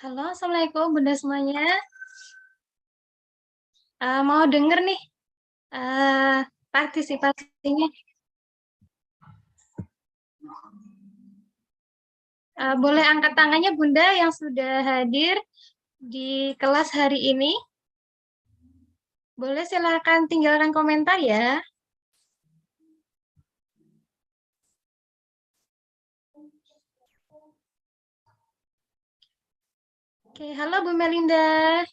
Halo, Assalamualaikum Bunda semuanya. Mau denger nih eh, partisipasinya. Boleh angkat tangannya Bunda yang sudah hadir di kelas hari ini. Boleh silakan tinggalkan komentar ya. Oke, halo Bu Melinda.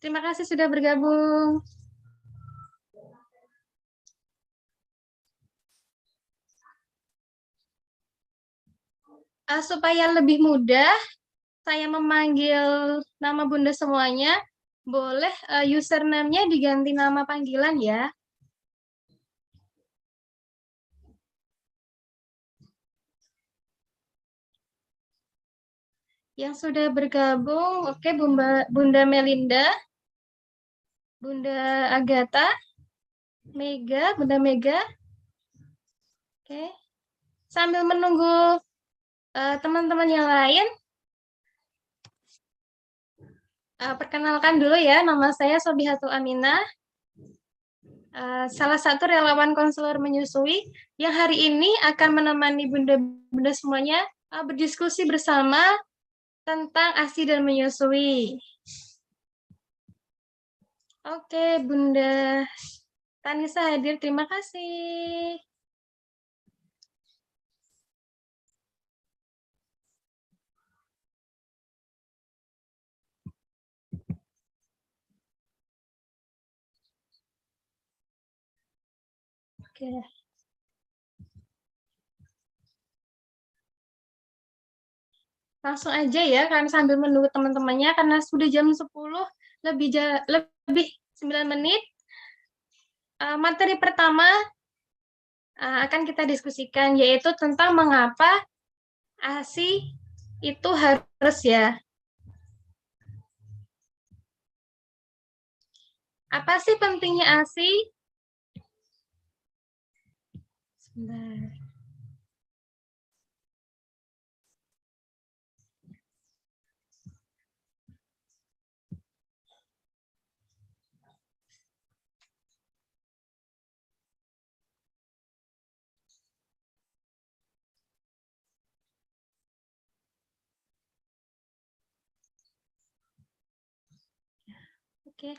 Terima kasih sudah bergabung. Supaya lebih mudah, saya memanggil nama Bunda semuanya. Boleh username-nya diganti nama panggilan ya. Yang sudah bergabung, oke Bunda Melinda, Bunda Agatha, Bunda Mega. Oke. Sambil menunggu teman-teman yang lain, perkenalkan dulu ya, nama saya Sobihatul Aminah, salah satu relawan konselor menyusui yang hari ini akan menemani bunda-bunda semuanya berdiskusi bersama tentang ASI dan menyusui. Oke, Bunda Tanisa hadir, terima kasih. Oke. Langsung aja ya, kan sambil menunggu teman-temannya karena sudah jam 10 lebih 9 menit. Materi pertama akan kita diskusikan yaitu tentang mengapa ASI itu harus ya. Apa sih pentingnya ASI? Sebentar. Oke.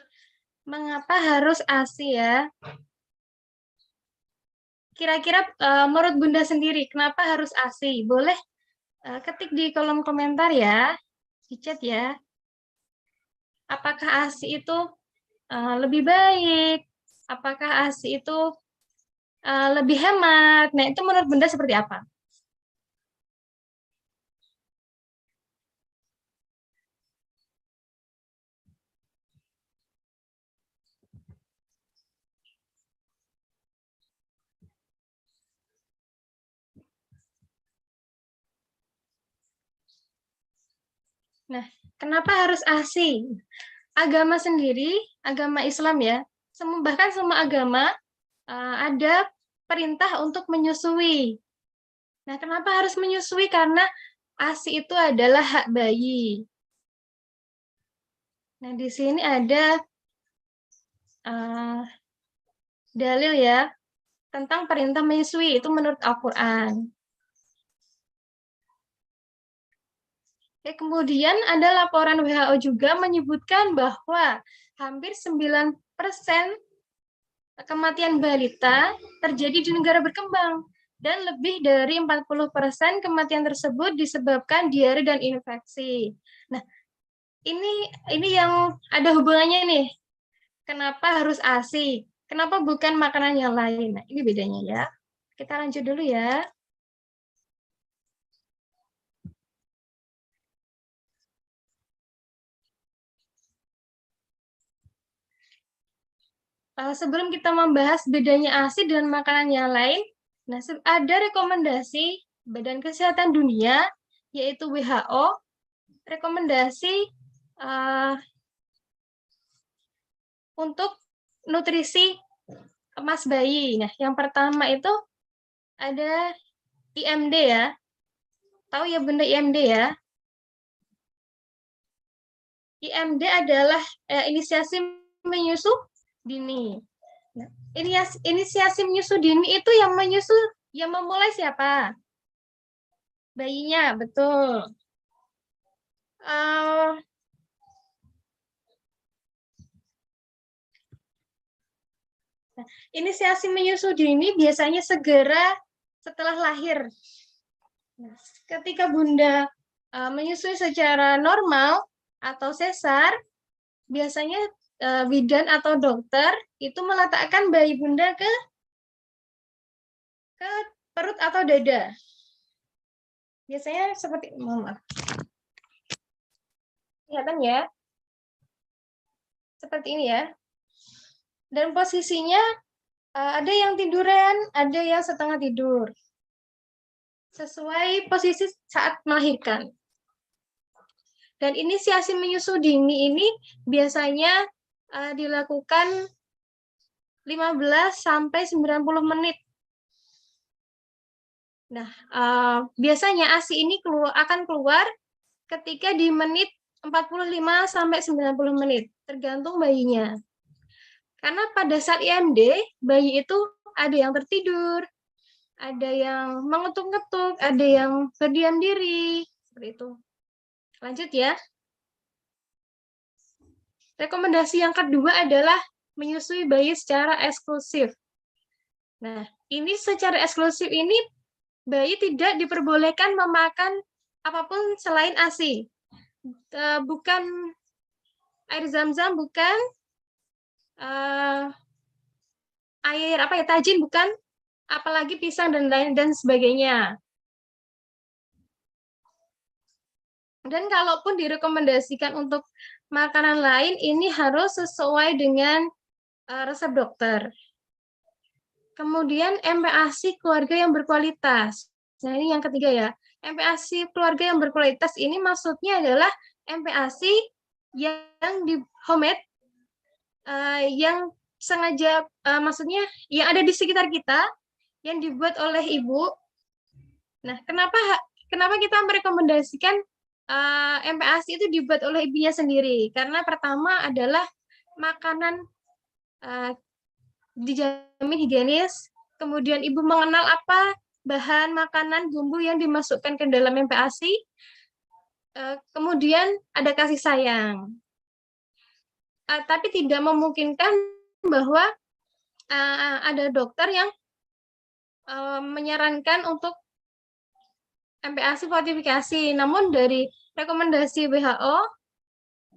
Mengapa harus ASI ya? Kira-kira menurut Bunda sendiri, kenapa harus ASI? Boleh ketik di kolom komentar ya, di chat ya. Apakah ASI itu lebih baik? Apakah ASI itu lebih hemat? Nah, itu menurut Bunda seperti apa? Nah, kenapa harus ASI? Agama sendiri, agama Islam ya, bahkan semua agama ada perintah untuk menyusui. Nah, kenapa harus menyusui? Karena ASI itu adalah hak bayi. Nah, di sini ada uh, dalil ya tentang perintah menyusui itu menurut Al-Quran. Kemudian ada laporan WHO juga menyebutkan bahwa hampir 9% kematian balita terjadi di negara berkembang dan lebih dari 40% kematian tersebut disebabkan diare dan infeksi. Nah, ini yang ada hubungannya nih. Kenapa harus ASI? Kenapa bukan makanan yang lain? Nah, ini bedanya ya. Kita lanjut dulu ya. Sebelum kita membahas bedanya ASI dan makanan yang lain, nah ada rekomendasi Badan Kesehatan Dunia, yaitu WHO, rekomendasi uh, untuk nutrisi emas bayi. Nah, yang pertama itu ada IMD ya. Tahu ya Bunda IMD ya? IMD adalah inisiasi menyusu dini. Nah, inisiasi menyusu dini itu yang memulai siapa? Bayinya, betul. Inisiasi menyusu dini biasanya segera setelah lahir. Nah, ketika bunda menyusui secara normal atau sesar, biasanya bidan atau dokter itu meletakkan bayi bunda ke perut atau dada. Biasanya seperti mama. Kelihatan ya? Seperti ini ya. Dan posisinya ada yang tiduran, ada yang setengah tidur. Sesuai posisi saat melahirkan. Dan inisiasi menyusu dini ini biasanya dilakukan 15 sampai 90 menit. Nah, biasanya ASI ini akan keluar ketika di menit 45 sampai 90 menit, tergantung bayinya. Karena pada saat IMD, bayi itu ada yang tertidur, ada yang mengetuk-ngetuk, ada yang berdiam diri, seperti itu. Lanjut ya. Rekomendasi yang kedua adalah menyusui bayi secara eksklusif. Nah, ini secara eksklusif ini bayi tidak diperbolehkan memakan apapun selain ASI. Bukan air zam-zam, bukan air tajin, bukan, apalagi pisang dan lain dan sebagainya. Dan kalaupun direkomendasikan untuk makanan lain, ini harus sesuai dengan resep dokter. Kemudian MPASI keluarga yang berkualitas. Nah, ini yang ketiga ya. MPASI keluarga yang berkualitas ini maksudnya adalah MPASI yang di homemade, yang sengaja, maksudnya yang ada di sekitar kita, yang dibuat oleh ibu. Nah, kenapa kita merekomendasikan MPASI itu dibuat oleh ibunya sendiri? Karena pertama adalah makanan dijamin higienis, kemudian ibu mengenal apa bahan makanan bumbu yang dimasukkan ke dalam MPASI, kemudian ada kasih sayang. Tapi tidak memungkinkan bahwa ada dokter yang menyarankan untuk MPASI fortifikasi. Namun dari rekomendasi WHO,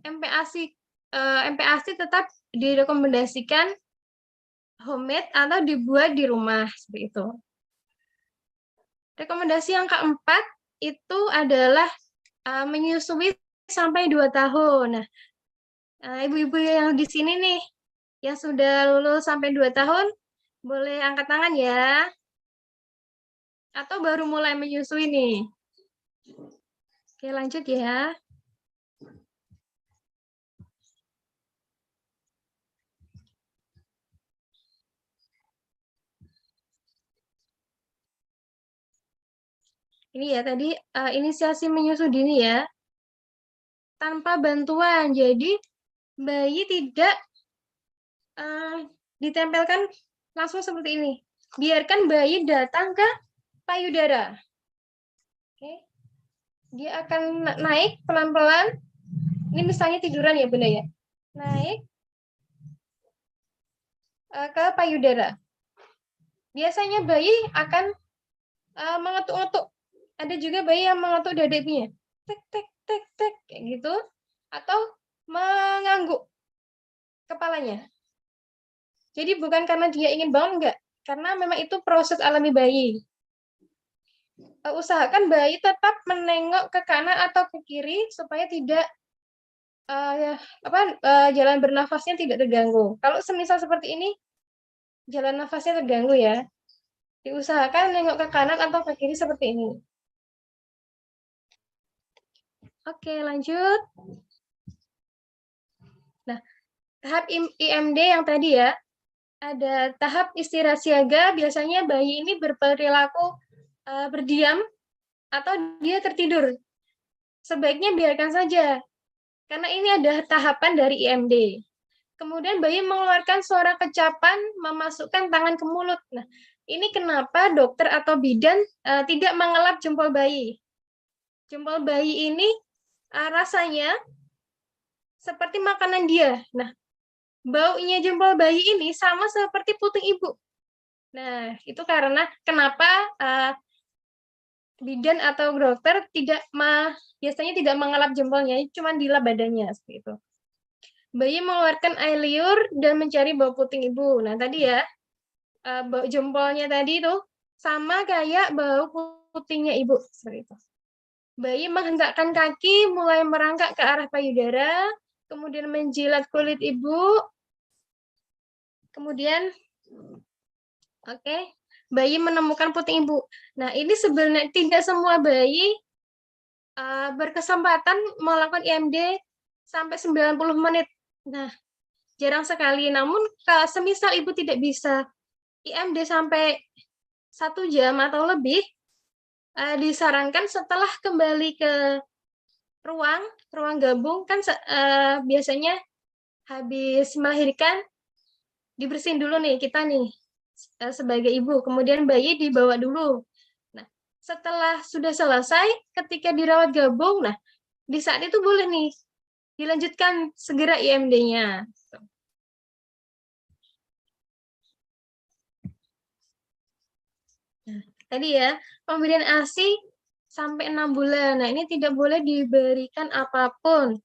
MPASI tetap direkomendasikan homemade atau dibuat di rumah, seperti itu. Rekomendasi yang keempat itu adalah menyusui sampai 2 tahun. Nah, ibu-ibu yang di sini nih, yang sudah lulus sampai 2 tahun, boleh angkat tangan ya. Atau baru mulai menyusui nih. Oke, lanjut ya. Ini ya tadi inisiasi menyusui dini ya. Tanpa bantuan, jadi bayi tidak ditempelkan langsung seperti ini. Biarkan bayi datang ke payudara. Oke. Dia akan naik pelan-pelan. Ini misalnya tiduran ya Bunda ya. Naik ke payudara. Biasanya bayi akan mengetuk-ngetuk. Ada juga bayi yang mengetuk dada ibunya. Tek, tek, tek, tek. Kayak gitu. Atau mengangguk kepalanya. Jadi bukan karena dia ingin bangun, enggak. Karena memang itu proses alami bayi. Usahakan bayi tetap menengok ke kanan atau ke kiri supaya tidak jalan bernafasnya tidak terganggu. Kalau semisal seperti ini, jalan nafasnya terganggu ya. Diusahakan nengok ke kanan atau ke kiri seperti ini. Oke, lanjut. Nah, tahap IMD yang tadi ya, ada tahap istirahat siaga, biasanya bayi ini berperilaku berdiam atau dia tertidur. Sebaiknya biarkan saja. Karena ini ada tahapan dari IMD. Kemudian bayi mengeluarkan suara kecapan, memasukkan tangan ke mulut. Nah, ini kenapa dokter atau bidan tidak mengelap jempol bayi. Jempol bayi ini rasanya seperti makanan dia. Nah, baunya jempol bayi ini sama seperti puting ibu. Nah, itu karena kenapa bidan atau dokter biasanya tidak mengelap jempolnya, cuma dilap badannya seperti itu. Bayi mengeluarkan air liur dan mencari bau puting ibu. Nah, tadi ya, bau jempolnya tadi itu sama kayak bau putingnya ibu seperti itu. Bayi menghentakkan kaki, mulai merangkak ke arah payudara, kemudian menjilat kulit ibu. Kemudian bayi menemukan puting ibu. Nah, ini sebenarnya tidak semua bayi berkesempatan melakukan IMD sampai 90 menit. Nah, jarang sekali. Namun, semisal ibu tidak bisa IMD sampai 1 jam atau lebih, disarankan setelah kembali ke ruang gabung, kan biasanya habis melahirkan, dibersihin dulu nih kita nih, sebagai ibu. Kemudian bayi dibawa dulu. Nah, setelah sudah selesai, ketika dirawat gabung, nah, di saat itu boleh nih, dilanjutkan segera IMD-nya. Nah, tadi ya, pemberian ASI sampai 6 bulan. Nah, ini tidak boleh diberikan apapun.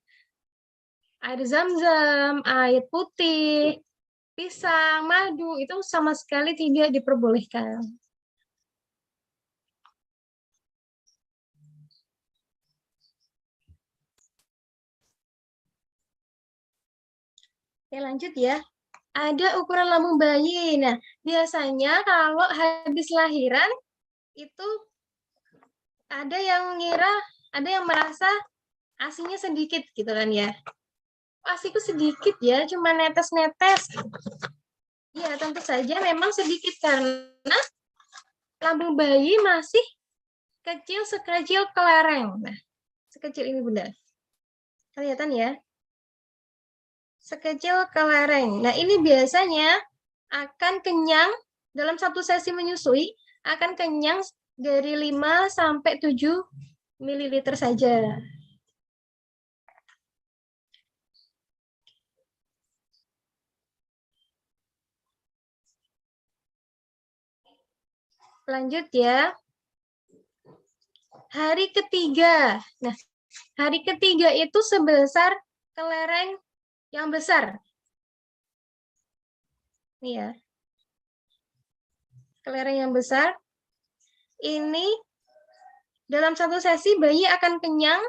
Air zam-zam, air putih, pisang, madu, itu sama sekali tidak diperbolehkan. Oke, lanjut ya. Ada ukuran lambung bayi. Nah, biasanya kalau habis lahiran, itu ada yang merasa asinya sedikit gitu kan ya. Asiku sedikit ya, cuma netes-netes. Ya, tentu saja memang sedikit karena lambung bayi masih kecil sekecil kelereng. Nah, sekecil ini Bunda. Kelihatan ya? Sekecil kelereng. Nah, ini biasanya akan kenyang dalam satu sesi menyusui, akan kenyang dari 5 sampai 7 ml saja. Lanjut ya. Hari ketiga. Nah, hari ketiga itu sebesar kelereng yang besar. Nih ya. Kelereng yang besar. Ini dalam satu sesi bayi akan kenyang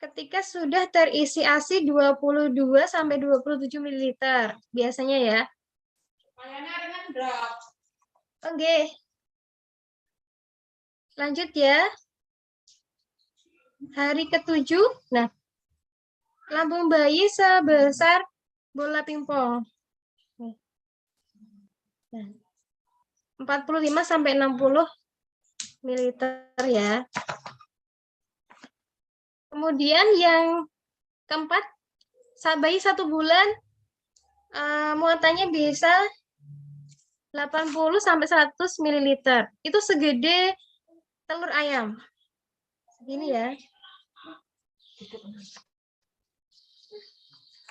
ketika sudah terisi ASI 22 sampai 27 ml. Biasanya ya. Oke. Lanjut ya. Hari ke-7. Nah, lambung bayi sebesar bola pingpong. Nah, 45 sampai 60 ml ya. Kemudian yang keempat, bayi 1 bulan muatannya bisa 80 sampai 100 ml. Itu segede telur ayam. Segini ya.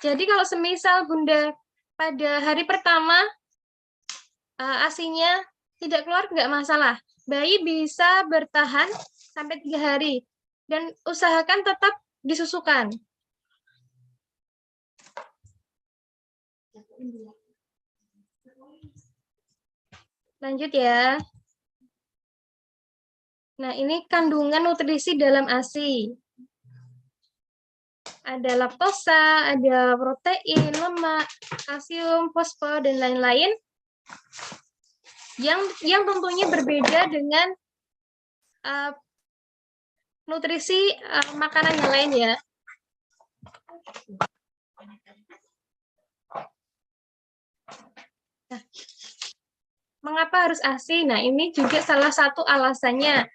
Jadi kalau semisal Bunda pada hari pertama ASINya tidak keluar, nggak masalah. Bayi bisa bertahan sampai 3 hari. Dan usahakan tetap disusukan. Lanjut ya. Nah, ini kandungan nutrisi dalam ASI. Ada laktosa, ada protein, lemak, kalsium, fosfor, dan lain-lain. Yang tentunya berbeda dengan nutrisi makanan yang lain ya. Nah, mengapa harus ASI? Nah, ini juga salah satu alasannya.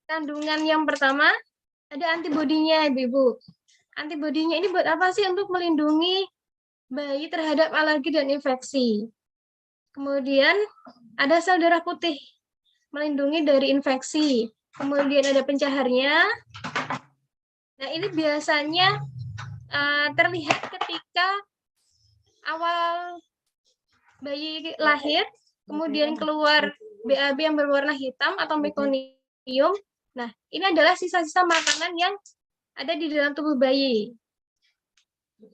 Kandungan yang pertama, ada antibodinya, Ibu-Ibu. Antibodinya ini buat apa sih? Untuk melindungi bayi terhadap alergi dan infeksi. Kemudian ada sel darah putih, melindungi dari infeksi. Kemudian ada pencaharnya. Nah, ini biasanya terlihat ketika awal bayi lahir, kemudian keluar BAB yang berwarna hitam atau mekonium. Nah, ini adalah sisa-sisa makanan yang ada di dalam tubuh bayi.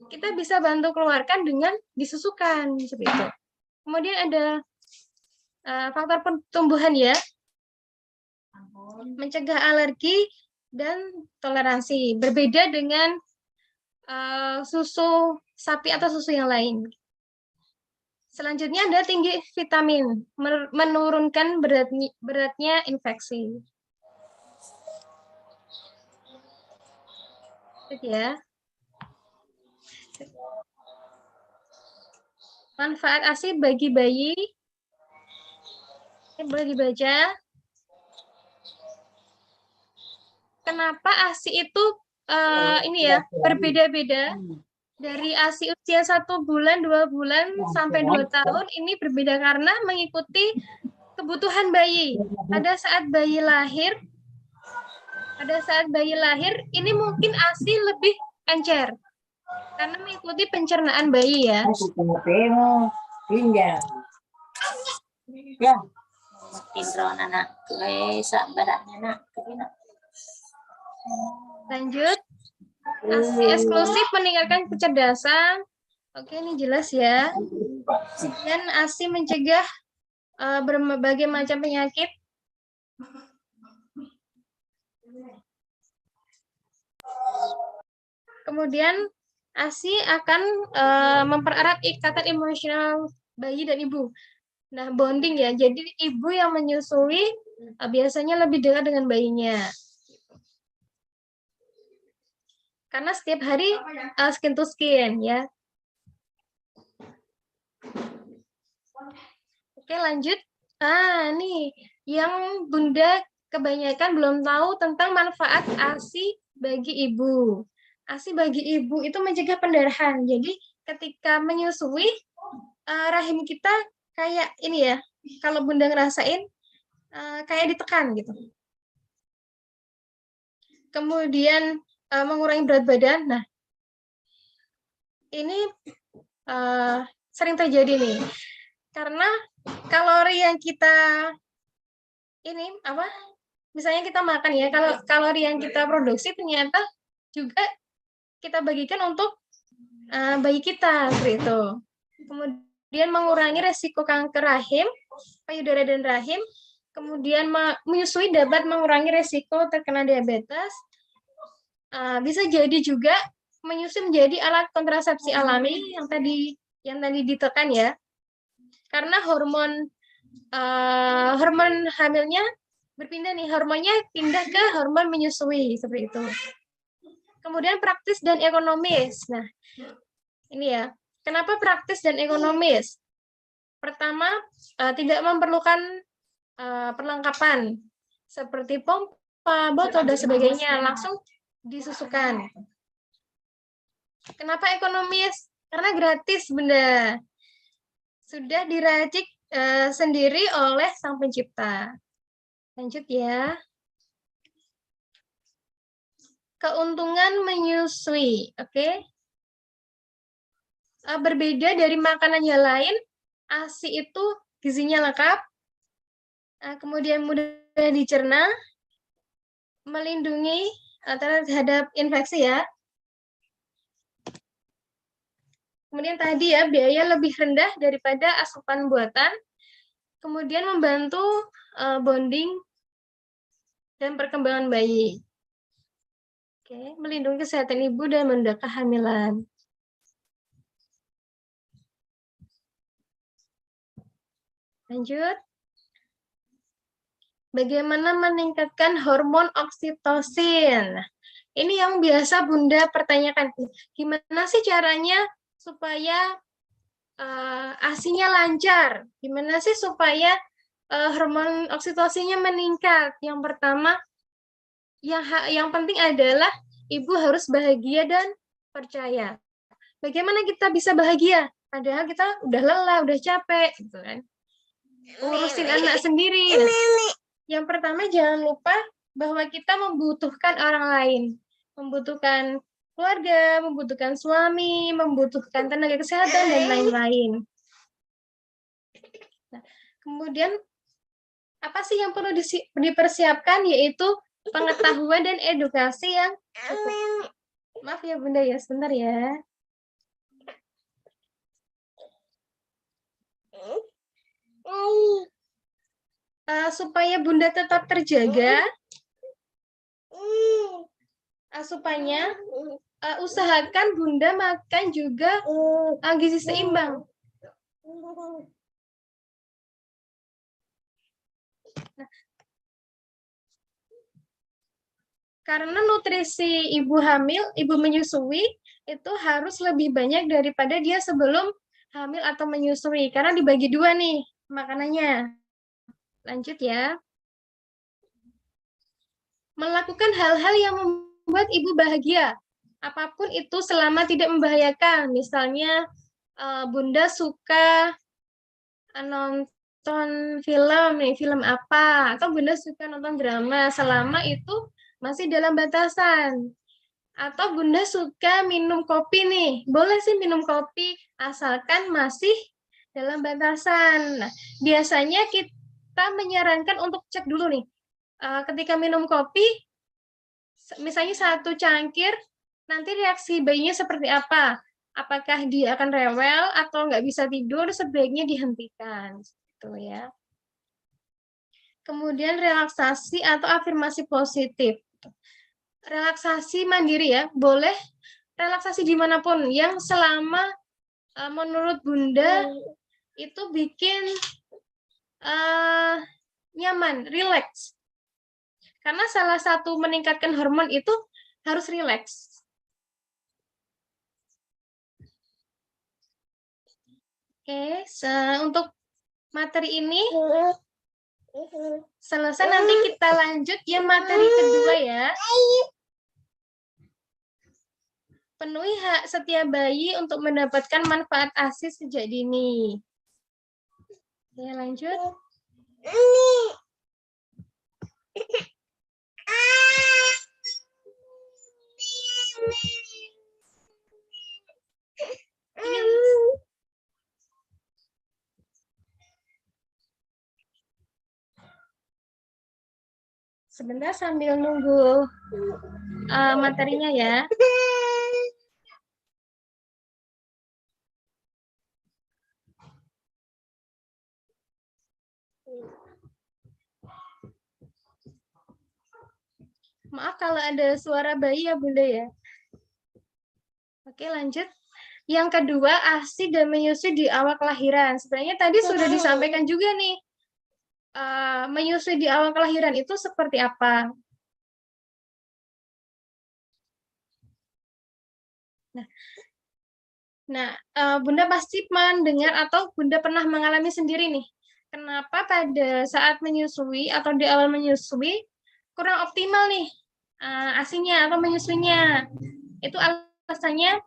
Kita bisa bantu keluarkan dengan disusukan seperti itu. Kemudian ada faktor pertumbuhan ya, mencegah alergi dan toleransi. Berbeda dengan susu sapi atau susu yang lain. Selanjutnya ada tinggi vitamin, menurunkan beratnya infeksi. Itu ya. Manfaat ASI bagi bayi. Ini boleh dibaca. Kenapa ASI itu ini ya berbeda-beda? Dari ASI usia 1 bulan, 2 bulan, sampai 2 tahun ini berbeda karena mengikuti kebutuhan bayi. Pada saat bayi lahir, ini mungkin ASI lebih encer karena mengikuti pencernaan bayi ya. Ya, anak lanjut. ASI eksklusif meningkatkan kecerdasan. Oke, ini jelas ya. Dan ASI mencegah berbagai macam penyakit. Kemudian ASI akan mempererat ikatan emosional bayi dan ibu. Nah, bonding ya. Jadi ibu yang menyusui biasanya lebih dekat dengan bayinya. Karena setiap hari skin to skin ya. Oke, lanjut. Nih yang Bunda kebanyakan belum tahu tentang manfaat ASI bagi ibu. ASI bagi ibu itu mencegah pendarahan. Jadi ketika menyusui rahim kita kayak ini ya. Kalau Bunda ngerasain kayak ditekan gitu. Kemudian mengurangi berat badan. Nah, ini sering terjadi nih. Karena kalori yang kita misalnya kita makan ya, kalau kalori yang kita produksi ternyata juga kita bagikan untuk bayi kita seperti itu. Kemudian mengurangi resiko kanker rahim, payudara dan rahim. Kemudian menyusui dapat mengurangi resiko terkena diabetes. Bisa jadi juga menyusui menjadi alat kontrasepsi alami yang tadi ditekan ya. Karena hormon hamilnya berpindah nih, hormonnya pindah ke hormon menyusui seperti itu. Kemudian praktis dan ekonomis. Nah, ini ya. Kenapa praktis dan ekonomis? Pertama, tidak memerlukan perlengkapan seperti pompa, botol dan sebagainya, langsung disusukan. Kenapa ekonomis? Karena gratis, Bunda. Sudah diracik sendiri oleh Sang Pencipta. Lanjut ya. Keuntungan menyusui, oke? Berbeda dari makanan yang lain, ASI itu gizinya lengkap, kemudian mudah dicerna, melindungi terhadap infeksi ya. Kemudian tadi ya, biaya lebih rendah daripada asupan buatan, kemudian membantu bonding dan perkembangan bayi. Oke, melindungi kesehatan ibu dan menunda kehamilan. Lanjut. Bagaimana meningkatkan hormon oksitosin? Ini yang biasa Bunda pertanyakan. Gimana sih caranya supaya ASI-nya lancar? Gimana sih supaya hormon oksitosinnya meningkat? Yang pertama, yang penting adalah ibu harus bahagia dan percaya. Bagaimana kita bisa bahagia? Padahal kita udah lelah, udah capek, gitu kan. Urusin anak sendiri. Nah, yang pertama jangan lupa bahwa kita membutuhkan orang lain. Membutuhkan keluarga, membutuhkan suami, membutuhkan tenaga kesehatan, dan lain-lain. Nah, kemudian, apa sih yang perlu dipersiapkan? Yaitu pengetahuan dan edukasi yang cukup. Maaf ya Bunda ya, sebentar ya. Supaya Bunda tetap terjaga, supaya usahakan Bunda makan juga gizi seimbang. Nah, karena nutrisi ibu hamil, ibu menyusui, itu harus lebih banyak daripada dia sebelum hamil atau menyusui. Karena dibagi dua nih makanannya. Lanjut ya. Melakukan hal-hal yang membuat ibu bahagia. Apapun itu selama tidak membahayakan. Misalnya Bunda suka nonton film nih, film apa, atau Bunda suka nonton drama selama itu masih dalam batasan. Atau Bunda suka minum kopi nih, boleh sih minum kopi asalkan masih dalam batasan. Nah, biasanya kita menyarankan untuk cek dulu nih, ketika minum kopi, misalnya 1 cangkir, nanti reaksi bayinya seperti apa? Apakah dia akan rewel atau nggak bisa tidur, sebaiknya dihentikan. Gitu ya. Kemudian relaksasi atau afirmasi positif. Relaksasi mandiri ya, boleh relaksasi dimanapun yang selama menurut Bunda itu bikin nyaman, rileks. Karena salah satu meningkatkan hormon itu harus rileks. Oke, untuk materi ini selesai, nanti kita lanjut ya materi kedua ya. Penuhi hak setiap bayi untuk mendapatkan manfaat ASI sejak dini. Oke, lanjut. Sebentar sambil nunggu materinya ya. Maaf kalau ada suara bayi ya Bunda ya. Oke, lanjut. Yang kedua, ASI dan menyusui di awal kelahiran. Sebenarnya tadi sudah disampaikan juga nih. Menyusui di awal kelahiran itu seperti apa? Nah, Bunda pasti mendengar atau Bunda pernah mengalami sendiri nih. Kenapa pada saat menyusui atau di awal menyusui kurang optimal nih ASI-nya atau menyusuinya? Itu alasannya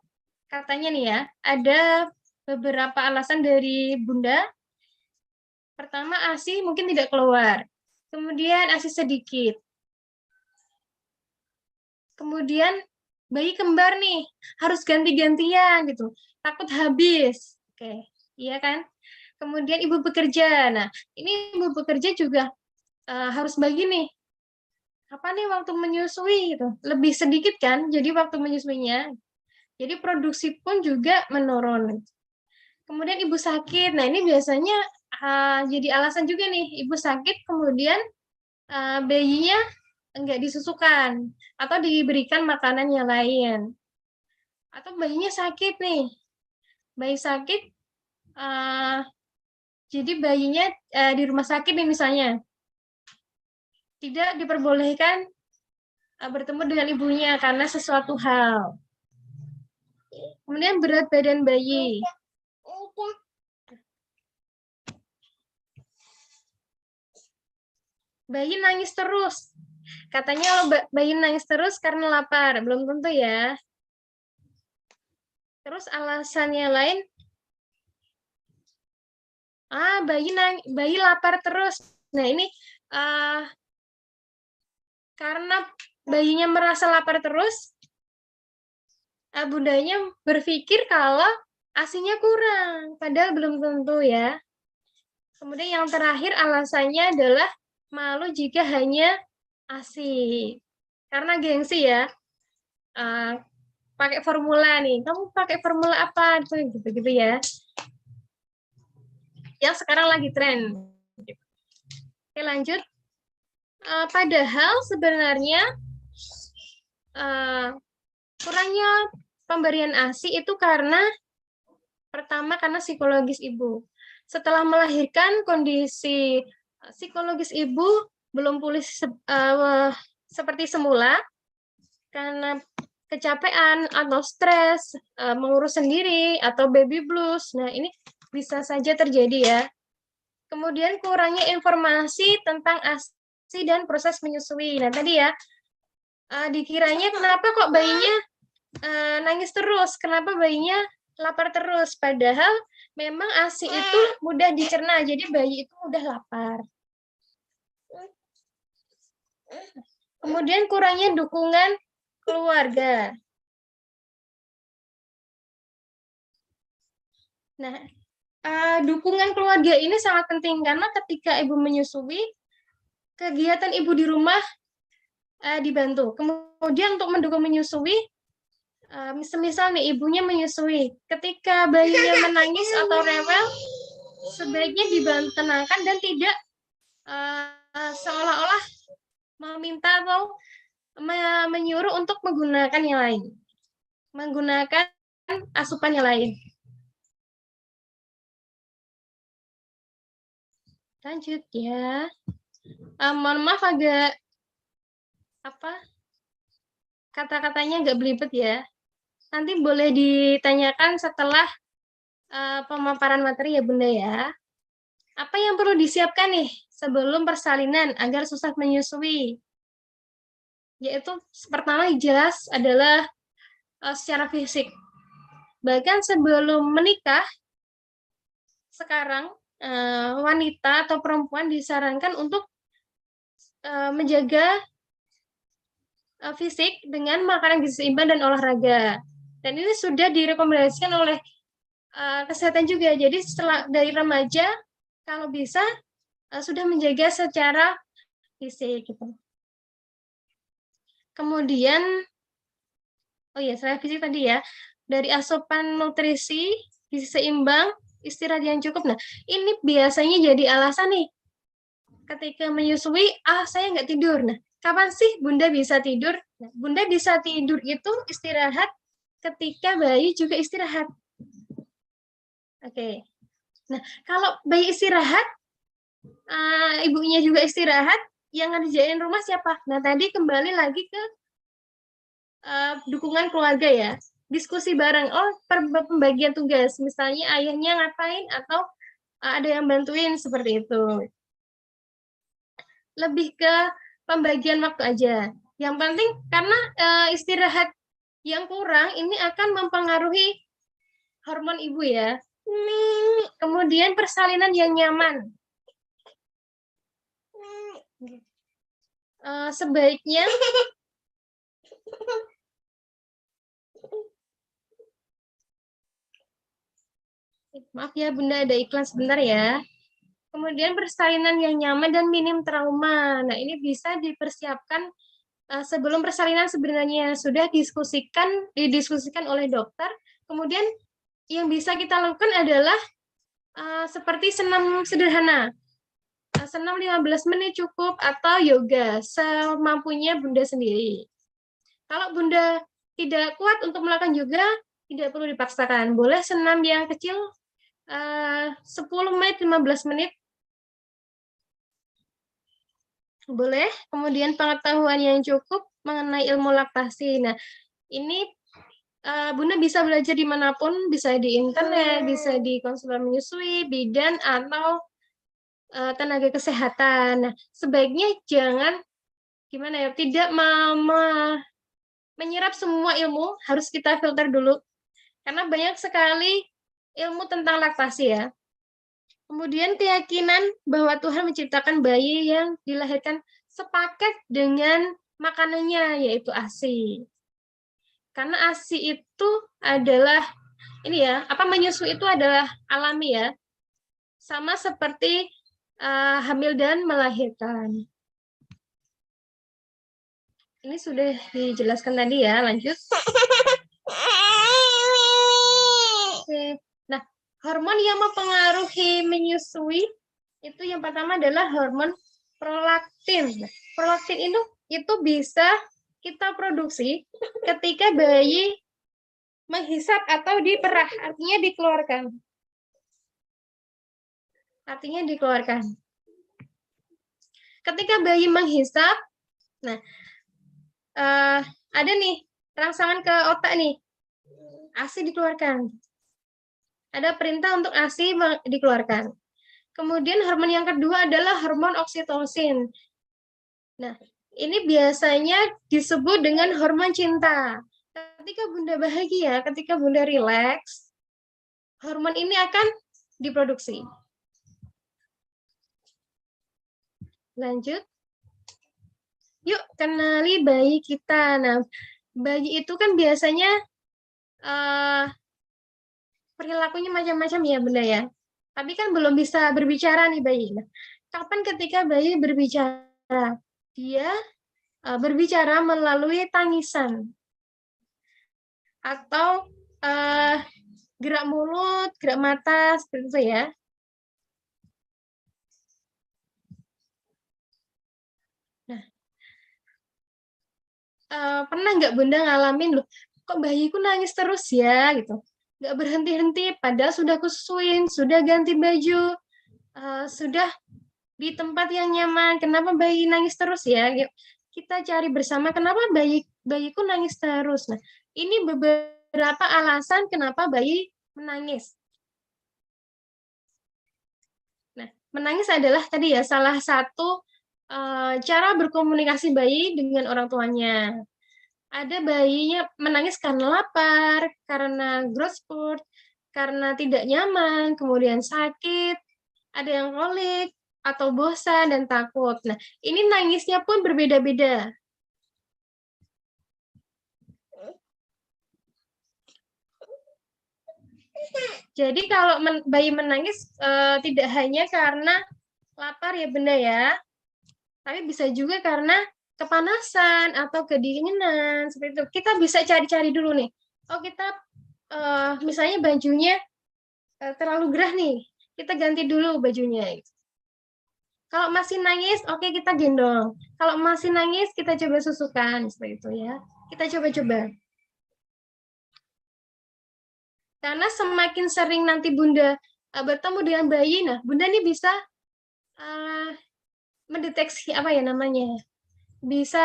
katanya nih ya, ada beberapa alasan dari Bunda. Pertama, ASI mungkin tidak keluar. Kemudian ASI sedikit. Kemudian bayi kembar nih, harus ganti-gantian gitu. Takut habis. Oke, iya kan? Kemudian ibu bekerja. Nah, ini ibu bekerja juga harus bagi nih. Apa nih waktu menyusui gitu. Lebih sedikit kan, jadi waktu menyusuinya. Jadi produksi pun juga menurun. Kemudian ibu sakit. Nah, ini biasanya jadi alasan juga nih. Ibu sakit, kemudian bayinya enggak disusukan atau diberikan makanan yang lain. Atau bayinya sakit nih. Bayi sakit, jadi bayinya di rumah sakit nih misalnya. Tidak diperbolehkan bertemu dengan ibunya karena sesuatu hal. Kemudian berat badan bayi. Bayi nangis terus. Katanya kalau bayi nangis terus karena lapar, belum tentu ya. Terus alasannya lain, bayi lapar terus. Nah ini karena bayinya merasa lapar terus, bundanya berpikir kalau ASINya kurang, padahal belum tentu ya. Kemudian yang terakhir alasannya adalah malu jika hanya ASI. Karena gengsi ya, pakai formula nih, kamu pakai formula apa, gitu-gitu ya. Yang sekarang lagi tren. Oke lanjut. Padahal sebenarnya kurangnya pemberian ASI itu pertama karena psikologis ibu. Setelah melahirkan, kondisi psikologis ibu belum pulih seperti semula karena kecapean atau stres, mengurus sendiri atau baby blues. Nah, ini bisa saja terjadi ya. Kemudian kurangnya informasi tentang ASI dan proses menyusui. Nah, tadi ya dikiranya kenapa kok bayinya nangis terus, kenapa bayinya lapar terus, padahal memang ASI itu mudah dicerna, jadi bayi itu mudah lapar. Kemudian kurangnya dukungan keluarga. Nah, dukungan keluarga ini sangat penting karena ketika ibu menyusui, kegiatan ibu di rumah dibantu. Kemudian untuk mendukung menyusui, misal nih ibunya menyusui, ketika bayinya menangis atau rewel, sebaiknya dibantu tenangkan dan tidak seolah-olah meminta atau menyuruh untuk menggunakan yang lain, menggunakan asupan yang lain. Lanjut ya. Mohon maaf agak kata-katanya agak belibet ya. Nanti boleh ditanyakan setelah pemaparan materi ya Bunda ya. Apa yang perlu disiapkan nih sebelum persalinan agar susah menyusui? Yaitu pertama jelas adalah secara fisik. Bahkan sebelum menikah, sekarang wanita atau perempuan disarankan untuk menjaga fisik dengan makanan gizi seimbang dan olahraga. Dan ini sudah direkomendasikan oleh kesehatan juga. Jadi setelah dari remaja, kalau bisa sudah menjaga secara fisik gitu. Kemudian, secara fisik tadi ya, dari asupan nutrisi gizi seimbang, istirahat yang cukup. Nah, ini biasanya jadi alasan nih ketika menyusui, saya nggak tidur. Nah, kapan sih Bunda bisa tidur? Nah, Bunda bisa tidur itu istirahat ketika bayi juga istirahat. Oke. Nah, kalau bayi istirahat, ibunya juga istirahat, yang ngerjain rumah siapa? Nah, tadi kembali lagi ke dukungan keluarga ya. Diskusi bareng, pembagian tugas. Misalnya ayahnya ngapain atau ada yang bantuin seperti itu. Lebih ke pembagian waktu aja. Yang penting karena istirahat yang kurang ini akan mempengaruhi hormon ibu ya. Kemudian persalinan yang nyaman. Sebaiknya maaf ya Bunda, ada iklan sebentar ya. Kemudian persalinan yang nyaman dan minim trauma. Nah, ini bisa dipersiapkan sebelum persalinan sebenarnya sudah didiskusikan oleh dokter. Kemudian yang bisa kita lakukan adalah seperti senam sederhana. Senam 15 menit cukup atau yoga semampunya Bunda sendiri. Kalau Bunda tidak kuat untuk melakukan yoga, tidak perlu dipaksakan. Boleh senam yang kecil 10 menit, 15 menit. Boleh. Kemudian pengetahuan yang cukup mengenai ilmu laktasi. Nah, ini Bunda bisa belajar dimanapun, bisa di internet, bisa di konselor menyusui, bidan, atau tenaga kesehatan. Nah, sebaiknya jangan gimana ya, tidak menyerap semua ilmu, harus kita filter dulu. Karena banyak sekali ilmu tentang laktasi ya. Kemudian keyakinan bahwa Tuhan menciptakan bayi yang dilahirkan sepaket dengan makanannya, yaitu ASI. Karena ASI itu adalah, ini ya, menyusui itu adalah alami ya. Sama seperti hamil dan melahirkan. Ini sudah dijelaskan tadi ya, lanjut. Oke. Nah, hormon yang mempengaruhi menyusui itu yang pertama adalah hormon prolaktin. Prolaktin itu bisa kita produksi ketika bayi menghisap atau diperah, artinya dikeluarkan. Artinya dikeluarkan. Ketika bayi menghisap, nah ada nih rangsangan ke otak nih, ASI dikeluarkan. Ada perintah untuk ASI dikeluarkan. Kemudian hormon yang kedua adalah hormon oksitosin. Nah, ini biasanya disebut dengan hormon cinta. Ketika Bunda bahagia, ketika Bunda rileks, hormon ini akan diproduksi. Lanjut. Yuk, kenali bayi kita. Nah, bayi itu kan biasanya perilakunya macam-macam ya, Bunda ya. Tapi kan belum bisa berbicara nih bayi. Nah, kapan ketika bayi berbicara? Dia berbicara melalui tangisan. Atau gerak mulut, gerak mata, seperti itu ya. Nah, pernah nggak Bunda ngalamin, loh, kok bayiku nangis terus ya, gitu. Nggak berhenti-henti, padahal sudah kusuin, sudah ganti baju, sudah di tempat yang nyaman, kenapa bayi nangis terus ya? Kita cari bersama kenapa bayiku nangis terus. Nah, ini beberapa alasan kenapa bayi menangis. Nah, menangis adalah tadi ya salah satu cara berkomunikasi bayi dengan orang tuanya. Ada bayinya menangis karena lapar, karena growth spurt, karena tidak nyaman, kemudian sakit, ada yang kolik, atau bosan dan takut. Nah, ini nangisnya pun berbeda-beda. Jadi kalau bayi menangis tidak hanya karena lapar ya Bunda ya, tapi bisa juga karena kepanasan atau kedinginan seperti itu. Kita bisa cari-cari dulu nih. Oh kita misalnya bajunya terlalu gerah nih, kita ganti dulu bajunya. Kalau masih nangis, oke kita gendong. Kalau masih nangis, kita coba susukan seperti itu ya. Kita coba-coba. Karena semakin sering nanti Bunda bertemu dengan bayi, nah Bunda ini bisa mendeteksi bisa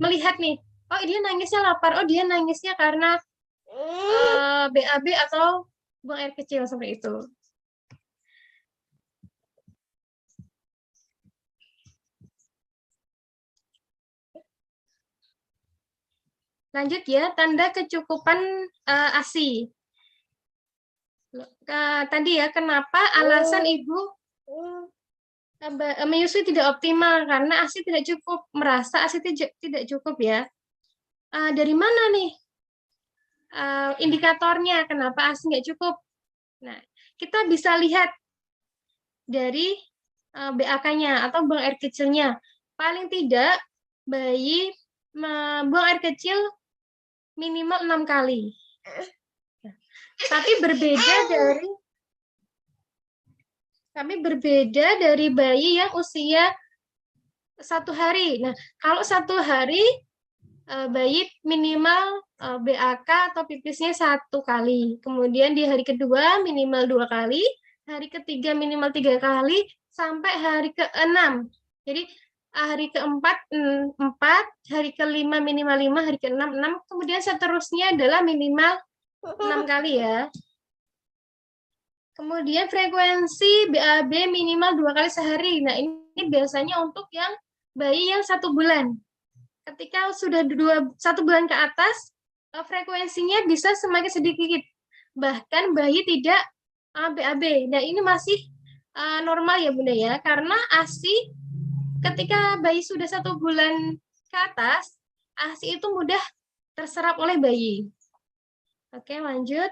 melihat nih, oh dia nangisnya lapar, oh dia nangisnya karena BAB atau buang air kecil seperti itu. Lanjut ya, tanda kecukupan ASI. Tadi ya, kenapa alasan ibu menyusui tidak optimal karena ASI tidak cukup, merasa ASI tidak cukup ya. Dari mana nih indikatornya kenapa ASI nggak cukup? Nah, kita bisa lihat dari BAK-nya atau buang air kecilnya. Paling tidak bayi buang air kecil minimal 6 kali. Tapi berbeda dari bayi yang usia 1 hari. Nah, kalau 1 hari bayi minimal BAK atau pipisnya 1 kali. Kemudian di hari kedua minimal 2 kali, hari ketiga minimal 3 kali, sampai hari ke-6. Jadi hari ke-4 4, hari ke-5 minimal 5, hari ke-6 6, kemudian seterusnya adalah minimal 6 kali ya. Kemudian frekuensi BAB minimal 2 kali sehari. Nah, ini biasanya untuk yang bayi yang 1 bulan. Ketika sudah 1 bulan ke atas, frekuensinya bisa semakin sedikit. Bahkan bayi tidak BAB. Nah, ini masih normal ya Bunda ya, karena ASI ketika bayi sudah 1 bulan ke atas, ASI itu mudah terserap oleh bayi. Oke, lanjut.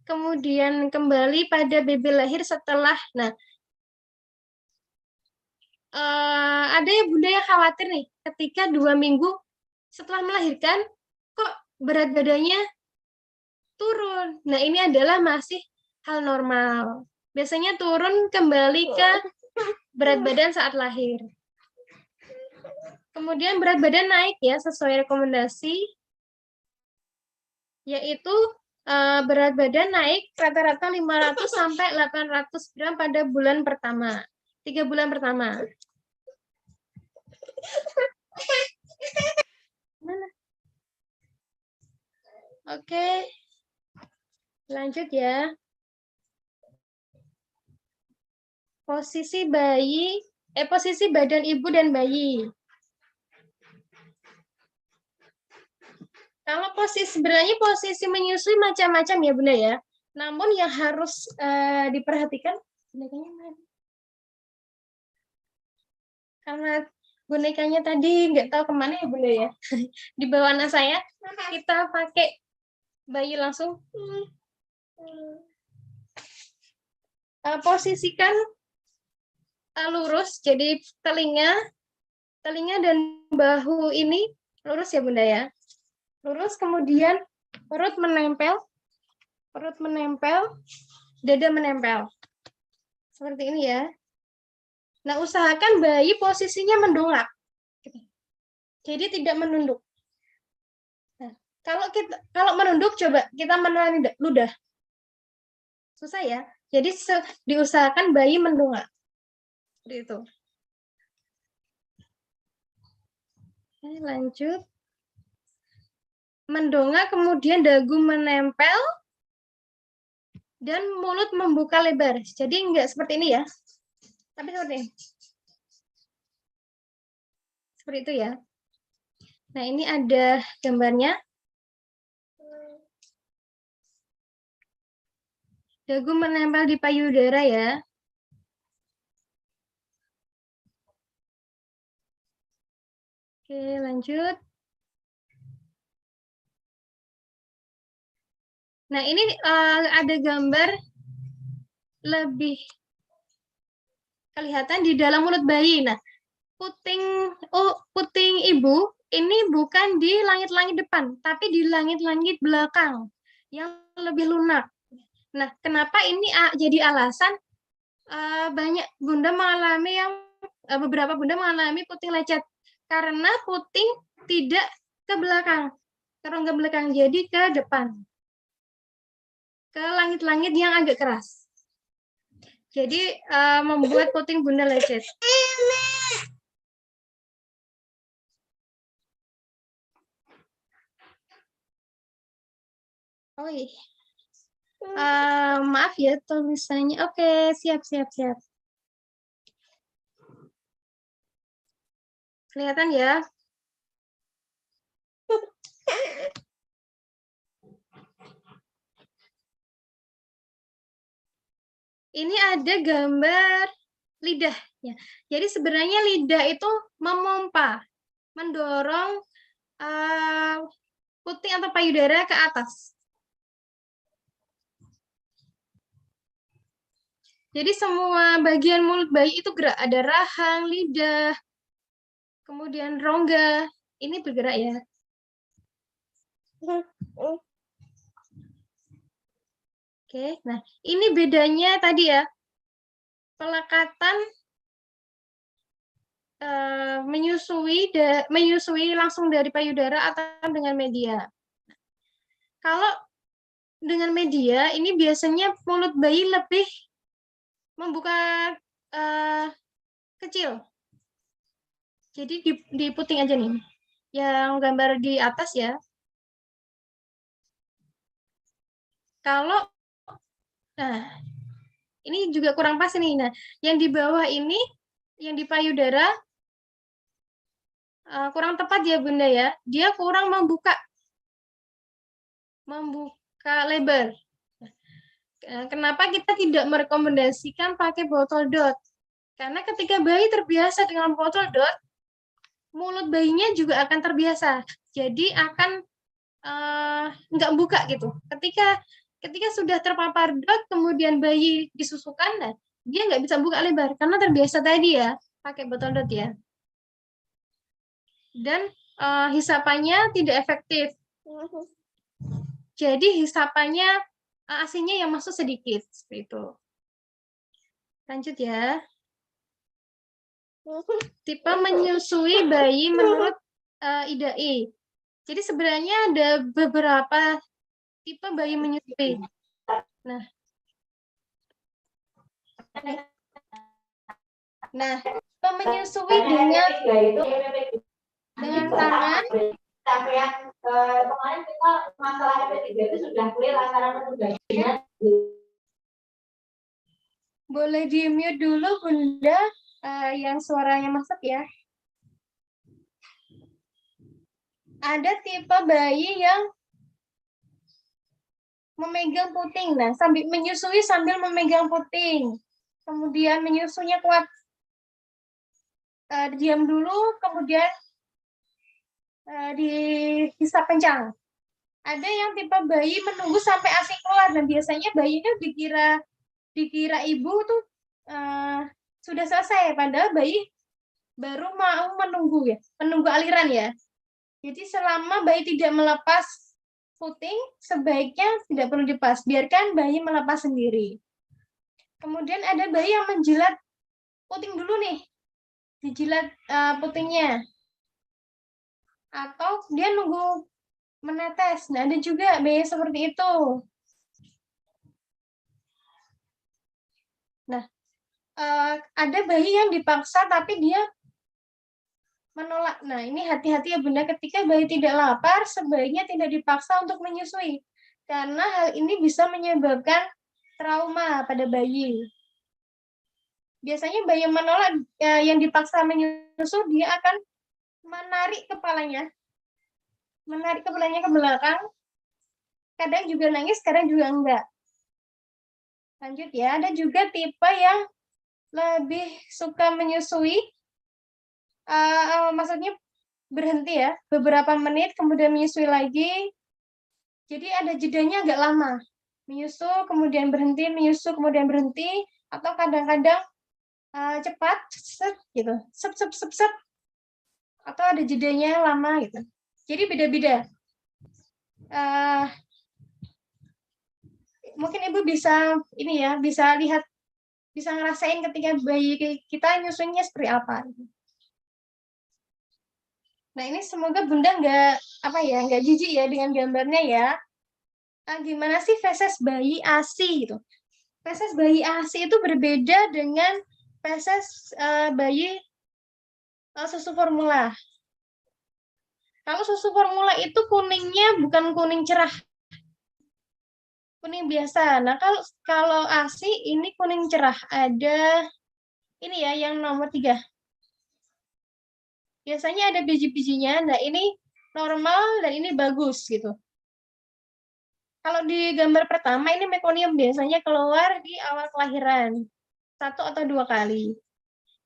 Kemudian kembali pada baby lahir setelah, nah, ada ya Bunda yang khawatir nih, ketika 2 minggu setelah melahirkan, kok berat badannya turun. Nah, ini adalah masih hal normal. Biasanya turun kembali ke berat badan saat lahir. Kemudian berat badan naik ya, sesuai rekomendasi, yaitu berat badan naik rata-rata 500 sampai 800 gram pada bulan pertama, 3 bulan pertama. Oke, lanjut ya. Posisi badan ibu dan bayi. Kalau sebenarnya posisi menyusui macam-macam ya Bunda ya. Namun yang harus diperhatikan, karena bonekanya tadi nggak tahu kemana ya Bunda ya. Di bawah anak saya, kita pakai bayi langsung. Posisikan lurus, jadi telinga dan bahu ini lurus ya Bunda ya. Lurus, kemudian perut menempel, dada menempel. Seperti ini ya. Nah, usahakan bayi posisinya mendongak. Jadi tidak menunduk. Nah, kalau menunduk, coba kita menelan ludah. Susah ya. Jadi diusahakan bayi mendongak. Seperti itu. Oke, lanjut. Mendongak, kemudian dagu menempel, dan mulut membuka lebar. Jadi enggak seperti ini ya. Tapi seperti ini. Seperti itu ya. Nah, ini ada gambarnya. Dagu menempel di payudara ya. Oke, lanjut. Nah, ini ada gambar lebih kelihatan di dalam mulut bayi. Nah, puting ibu ini bukan di langit-langit depan, tapi di langit-langit belakang yang lebih lunak. Nah, kenapa ini jadi alasan banyak bunda mengalami beberapa bunda mengalami puting lecet, karena puting tidak ke belakang, ke rongga belakang, jadi ke depan, ke langit-langit yang agak keras. Jadi membuat puting bunda lecet. Oh iya. Maaf ya tulisannya. Oke, siap. Kelihatan ya? Ini ada gambar lidah. Ya. Jadi sebenarnya lidah itu memompa, mendorong puting atau payudara ke atas. Jadi semua bagian mulut bayi itu gerak. Ada rahang, lidah, kemudian rongga. Ini bergerak ya. Oke, nah ini bedanya tadi ya. Pelekatan menyusui langsung dari payudara atau dengan media. Kalau dengan media, ini biasanya mulut bayi lebih membuka kecil. Jadi diputing aja nih. Yang gambar di atas ya. Kalau, nah, ini juga kurang pas nih. Nah, yang di bawah ini, yang di payudara, kurang tepat ya Bunda ya. Dia kurang membuka lebar. Kenapa kita tidak merekomendasikan pakai botol dot? Karena ketika bayi terbiasa dengan botol dot, mulut bayinya juga akan terbiasa. Jadi akan nggak buka gitu. Ketika sudah terpapar dot, kemudian bayi disusukan, nah, dia nggak bisa buka lebar karena terbiasa tadi ya pakai botol dot ya. Dan hisapannya tidak efektif. Jadi hisapannya ASI-nya yang masuk sedikit seperti itu. Lanjut ya. Tipe menyusui bayi menurut IDAI. Jadi sebenarnya ada beberapa tipe bayi menyusui. Nah, tipe menyusui dengan tangan. Kemarin kita masalah MP3 itu sudah clear antara petugasnya. Boleh di-mute dulu Bunda yang suaranya masuk ya. Ada tipe bayi yang memegang puting. Nah, sambil menyusui sambil memegang puting. Kemudian menyusunya kuat. Diam dulu, kemudian dihisap kencang. Ada yang tipe bayi menunggu sampai ASI keluar, dan biasanya bayinya dikira ibu tuh sudah selesai, padahal bayi baru mau menunggu aliran ya. Jadi selama bayi tidak melepas puting, sebaiknya tidak perlu dilepas, biarkan bayi melepas sendiri. Kemudian ada bayi yang menjilat puting dulu nih, dijilat putingnya, atau dia nunggu menetes. Nah, ada juga bayi seperti itu. Nah, ada bayi yang dipaksa tapi dia menolak. Nah, ini hati-hati ya Bunda, ketika bayi tidak lapar, sebaiknya tidak dipaksa untuk menyusui. Karena hal ini bisa menyebabkan trauma pada bayi. Biasanya bayi yang menolak, yang dipaksa menyusu, dia akan menarik kepalanya ke belakang. Kadang juga nangis, kadang juga enggak. Lanjut ya, ada juga tipe yang lebih suka menyusui, maksudnya berhenti ya, beberapa menit kemudian menyusui lagi. Jadi ada jedanya agak lama. Menyusu, kemudian berhenti, menyusu, kemudian berhenti, atau kadang-kadang cepat, gitu, sep, atau ada jedanya lama gitu. Jadi beda-beda. Mungkin Ibu bisa bisa lihat, bisa ngerasain ketika bayi kita nyusunya seperti apa. Nah, ini semoga Bunda nggak jijik ya dengan gambarnya ya. Gimana sih feses bayi ASI gitu? Feses bayi ASI itu berbeda dengan feses bayi susu formula. Kalau susu formula itu kuningnya bukan kuning cerah, kuning biasa. Nah, kalau ASI ini kuning cerah. Ada ini ya yang nomor 3. Biasanya ada biji-bijinya. Nah, ini normal dan ini bagus gitu. Kalau di gambar pertama ini mekonium biasanya keluar di awal kelahiran, 1 atau 2 kali.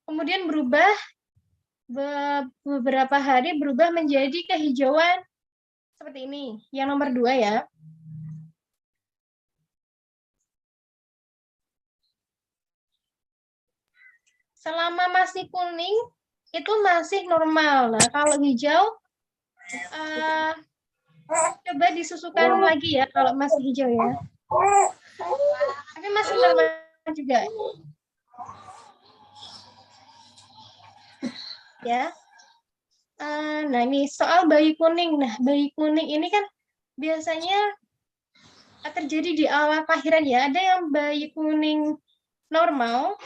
Kemudian berubah beberapa hari, berubah menjadi kehijauan seperti ini. Yang nomor 2 ya. Selama masih kuning itu masih normal. Nah, kalau hijau coba disusukan lagi ya kalau masih hijau ya. Tapi masih normal juga. Ya. Nah, ini soal bayi kuning. Nah, bayi kuning ini kan biasanya terjadi di awal kelahiran ya. Ada yang bayi kuning normal,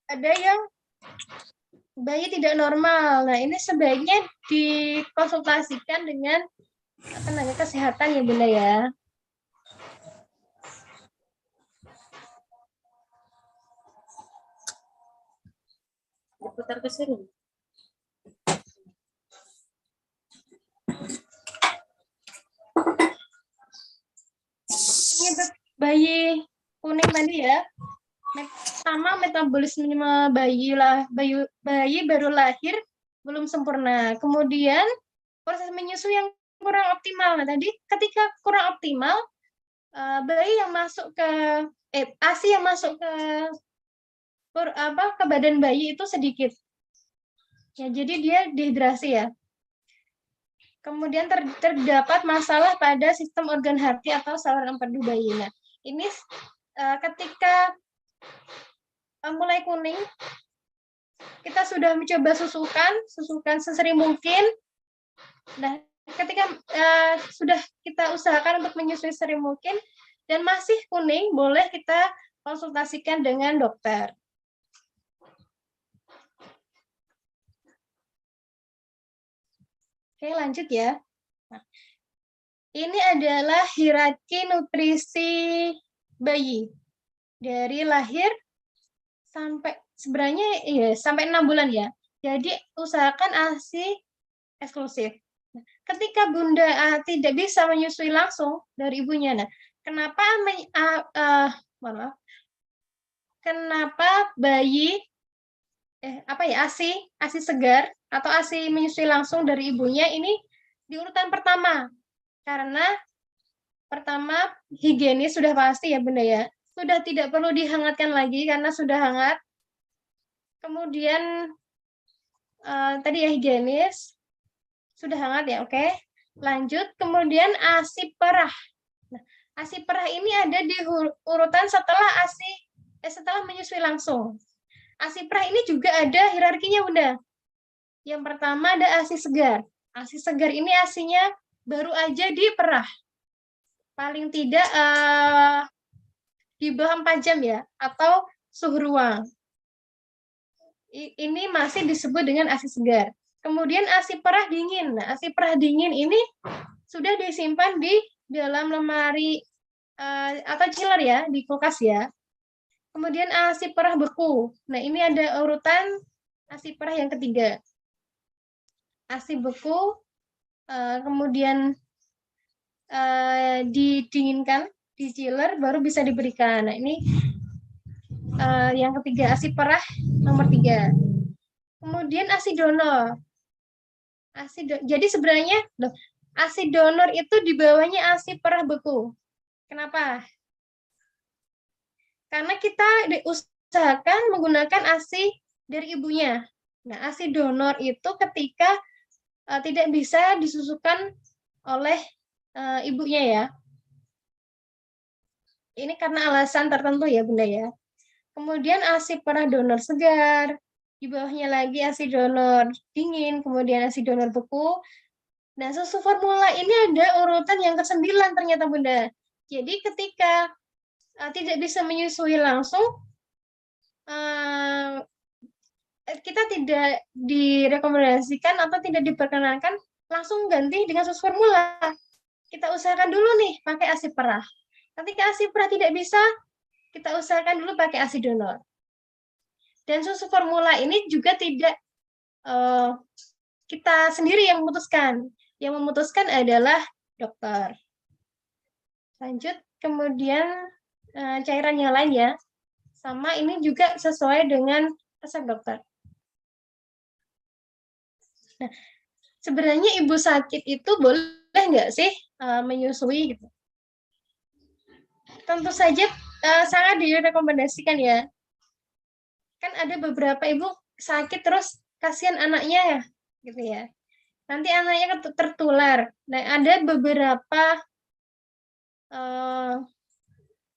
ada yang bayi tidak normal. Nah, ini sebaiknya dikonsultasikan dengan tenaga kesehatan ya Bunda ya. Diputar ke sini. penyebab bayi kuning tadi ya, sama metabolisme bayi baru lahir belum sempurna. Kemudian proses menyusui yang kurang optimal. Nah, tadi ketika kurang optimal, bayi yang masuk ke ASI yang masuk ke badan bayi itu sedikit. Ya, jadi dia dehidrasi ya. Kemudian terdapat masalah pada sistem organ hati atau saluran empedu bayi. Nah, ini ketika mulai kuning, kita sudah mencoba susukan sesering mungkin. Nah, ketika sudah kita usahakan untuk menyusui sering mungkin dan masih kuning, boleh kita konsultasikan dengan dokter. Oke, lanjut ya. Nah, ini adalah hierarki nutrisi bayi dari lahir sampai sebenarnya sampai 6 bulan ya. Jadi usahakan ASI eksklusif. Nah, ketika bunda tidak bisa menyusui langsung dari ibunya, nah kenapa kenapa bayi ASI segar atau ASI menyusui langsung dari ibunya ini di urutan pertama? Karena pertama higienis sudah pasti ya bunda ya, sudah tidak perlu dihangatkan lagi karena sudah hangat. Kemudian tadi ya higienis sudah hangat ya, oke. Lanjut, kemudian ASI perah. Nah, ASI perah ini ada di urutan setelah menyusui langsung. ASI perah ini juga ada hierarkinya bunda. Yang pertama ada ASI segar. ASI segar ini ASInya baru aja diperah. Paling tidak di bawah 4 jam ya, atau suhu ruang. Ini masih disebut dengan ASI segar. Kemudian ASI perah dingin. Nah, ASI perah dingin ini sudah disimpan di dalam lemari atau chiller ya, di kulkas ya. Kemudian ASI perah beku. Nah, ini ada urutan ASI perah yang ketiga. ASI beku, kemudian didinginkan di chiller, baru bisa diberikan. Nah, ini yang ketiga, ASI perah nomor 3. Kemudian ASI donor. Jadi sebenarnya ASI donor itu di bawahnya ASI perah beku. Kenapa? Karena kita diusahakan menggunakan ASI dari ibunya. Nah, ASI donor itu ketika tidak bisa disusukan oleh ibunya ya. Ini karena alasan tertentu ya bunda ya. Kemudian ASI perah donor segar, di bawahnya lagi ASI donor dingin, kemudian ASI donor beku. Nah, susu formula ini ada urutan yang ke-9 ternyata bunda. Jadi ketika tidak bisa menyusui langsung, kita tidak direkomendasikan atau tidak diperkenankan langsung ganti dengan susu formula. Kita usahakan dulu nih pakai ASI perah. Ketika ASI perah tidak bisa, kita usahakan dulu pakai ASI donor. Dan susu formula ini juga tidak kita sendiri yang memutuskan. Yang memutuskan adalah dokter. Lanjut, kemudian cairan yang lain ya. Sama ini juga sesuai dengan resep dokter. Nah, sebenarnya ibu sakit itu boleh nggak sih menyusui gitu? Tentu saja sangat direkomendasikan ya. Kan ada beberapa ibu sakit terus kasihan anaknya ya, gitu ya. Nanti anaknya tertular. Nah, ada beberapa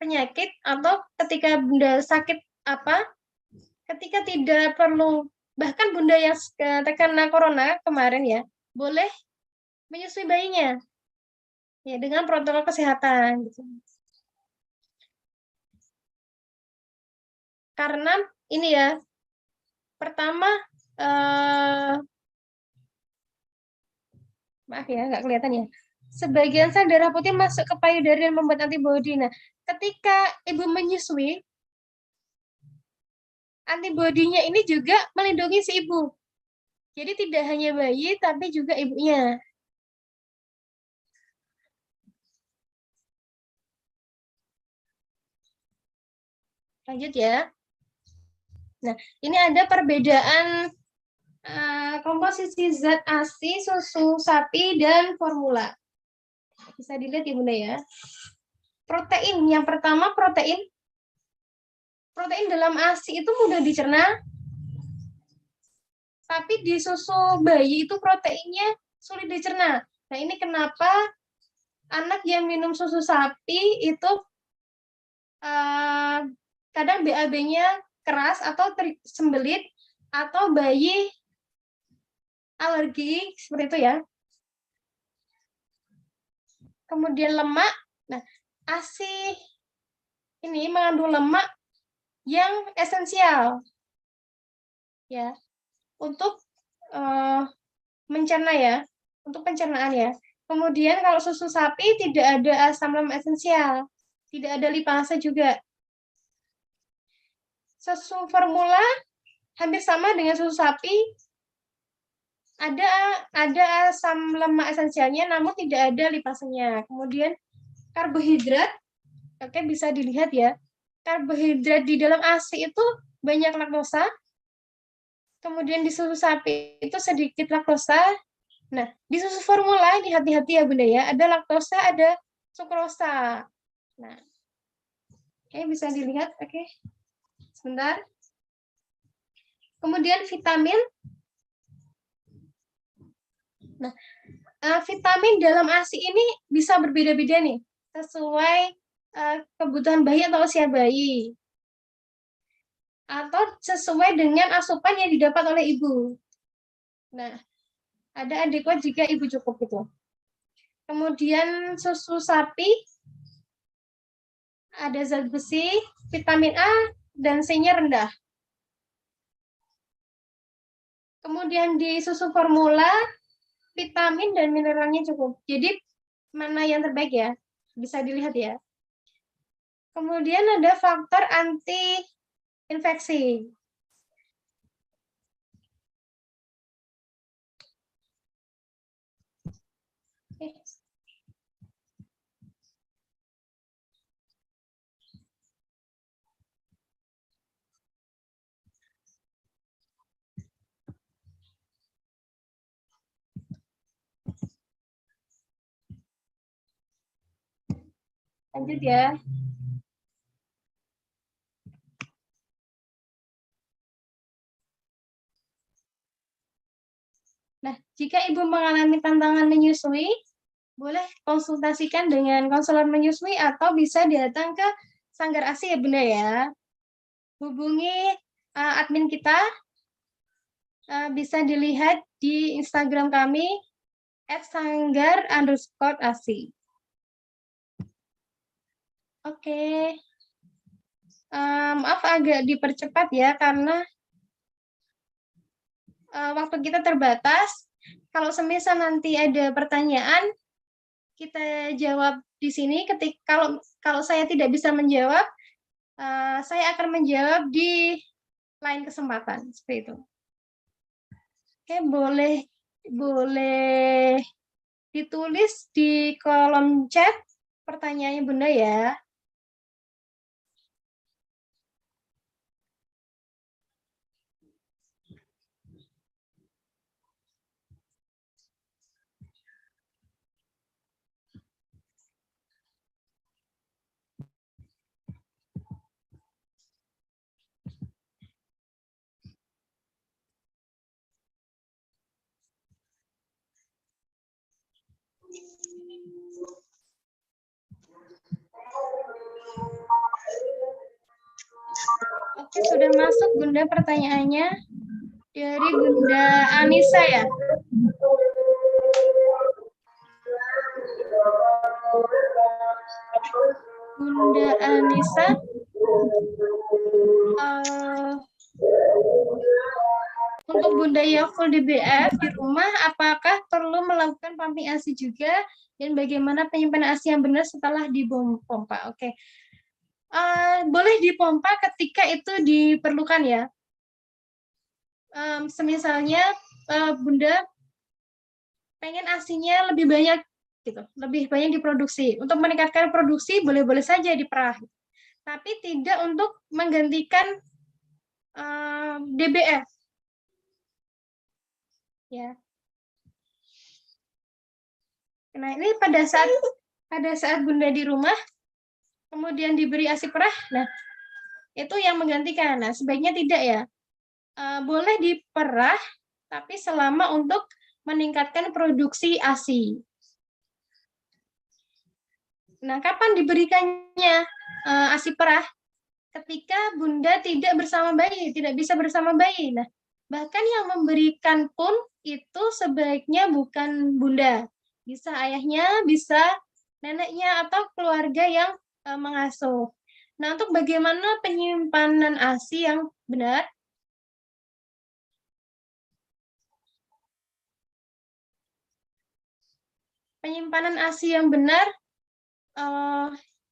penyakit atau ketika bunda sakit ketika tidak perlu, bahkan bunda yang terkena corona kemarin ya, boleh menyusui bayinya ya dengan protokol kesehatan gitu. Karena ini ya, pertama maaf ya nggak kelihatan ya, sebagian sel darah putih masuk ke payudara dan membuat antibodi. Nah, ketika ibu menyusui, antibodinya ini juga melindungi si ibu. Jadi tidak hanya bayi, tapi juga ibunya. Lanjut ya. Nah, ini ada perbedaan komposisi zat ASI, susu sapi, dan formula. Bisa dilihat ya Bunda ya. Protein, yang pertama protein dalam ASI itu mudah dicerna, tapi di susu bayi itu proteinnya sulit dicerna. Nah, ini kenapa anak yang minum susu sapi itu kadang BAB-nya keras atau sembelit, atau bayi alergi, seperti itu ya. Kemudian lemak, nah ASI ini mengandung lemak yang esensial ya untuk mencerna ya, untuk pencernaan ya. Kemudian kalau susu sapi tidak ada asam lemak esensial, tidak ada lipase juga. Susu formula hampir sama dengan susu sapi, ada asam lemak esensialnya, namun tidak ada lipasenya. Kemudian karbohidrat, oke, bisa dilihat ya. Karbohidrat di dalam ASI itu banyak laktosa. Kemudian di susu sapi itu sedikit laktosa. Nah, di susu formula ini hati-hati ya Bunda ya, ada laktosa, ada sukrosa. Nah, oke, bisa dilihat, oke. Sebentar. Kemudian vitamin. Nah, vitamin dalam ASI ini bisa berbeda-beda nih, sesuai kebutuhan bayi atau usia bayi, atau sesuai dengan asupan yang didapat oleh ibu. Nah, ada adekuat jika ibu cukup gitu. Kemudian susu sapi ada zat besi, vitamin A, dan C-nya rendah. Kemudian di susu formula, vitamin dan mineralnya cukup. Jadi mana yang terbaik ya? Bisa dilihat ya. Kemudian ada faktor anti-infeksi. Lanjut ya. Nah, jika ibu mengalami tantangan menyusui, boleh konsultasikan dengan konselor menyusui atau bisa datang ke Sanggar ASI ya Bunda ya. Hubungi admin kita, bisa dilihat di Instagram kami @sanggar_asi. Oke. Maaf agak dipercepat ya, karena waktu kita terbatas. Kalau semisal nanti ada pertanyaan, kita jawab di sini. Kalau saya tidak bisa menjawab, saya akan menjawab di lain kesempatan, seperti itu. Oke, boleh ditulis di kolom chat pertanyaannya Bunda ya. Oke, sudah masuk Bunda pertanyaannya dari Bunda Anissa ya. Bunda Anissa, untuk Bunda yang full DBF di rumah, apakah perlu melakukan pumping ASI juga, dan bagaimana penyimpanan ASI yang benar setelah dipompa? Oke. Boleh dipompa ketika itu diperlukan ya. Semisalnya Bunda pengen ASI-nya lebih banyak gitu, lebih banyak diproduksi. Untuk meningkatkan produksi boleh-boleh saja diperah. tapi tidak untuk menggantikan DBF. Ya. Nah, ini pada saat Bunda di rumah, kemudian diberi ASI perah, nah itu yang menggantikan. Nah, sebaiknya tidak ya. Boleh diperah, tapi selama untuk meningkatkan produksi ASI. Nah, kapan diberikannya ASI perah? Ketika Bunda tidak bersama bayi, tidak bisa bersama bayi. Nah, bahkan yang memberikan pun itu sebaiknya bukan Bunda. Bisa ayahnya, bisa neneknya, atau keluarga yang mengasuh. Nah, untuk bagaimana penyimpanan ASI yang benar? Penyimpanan ASI yang benar,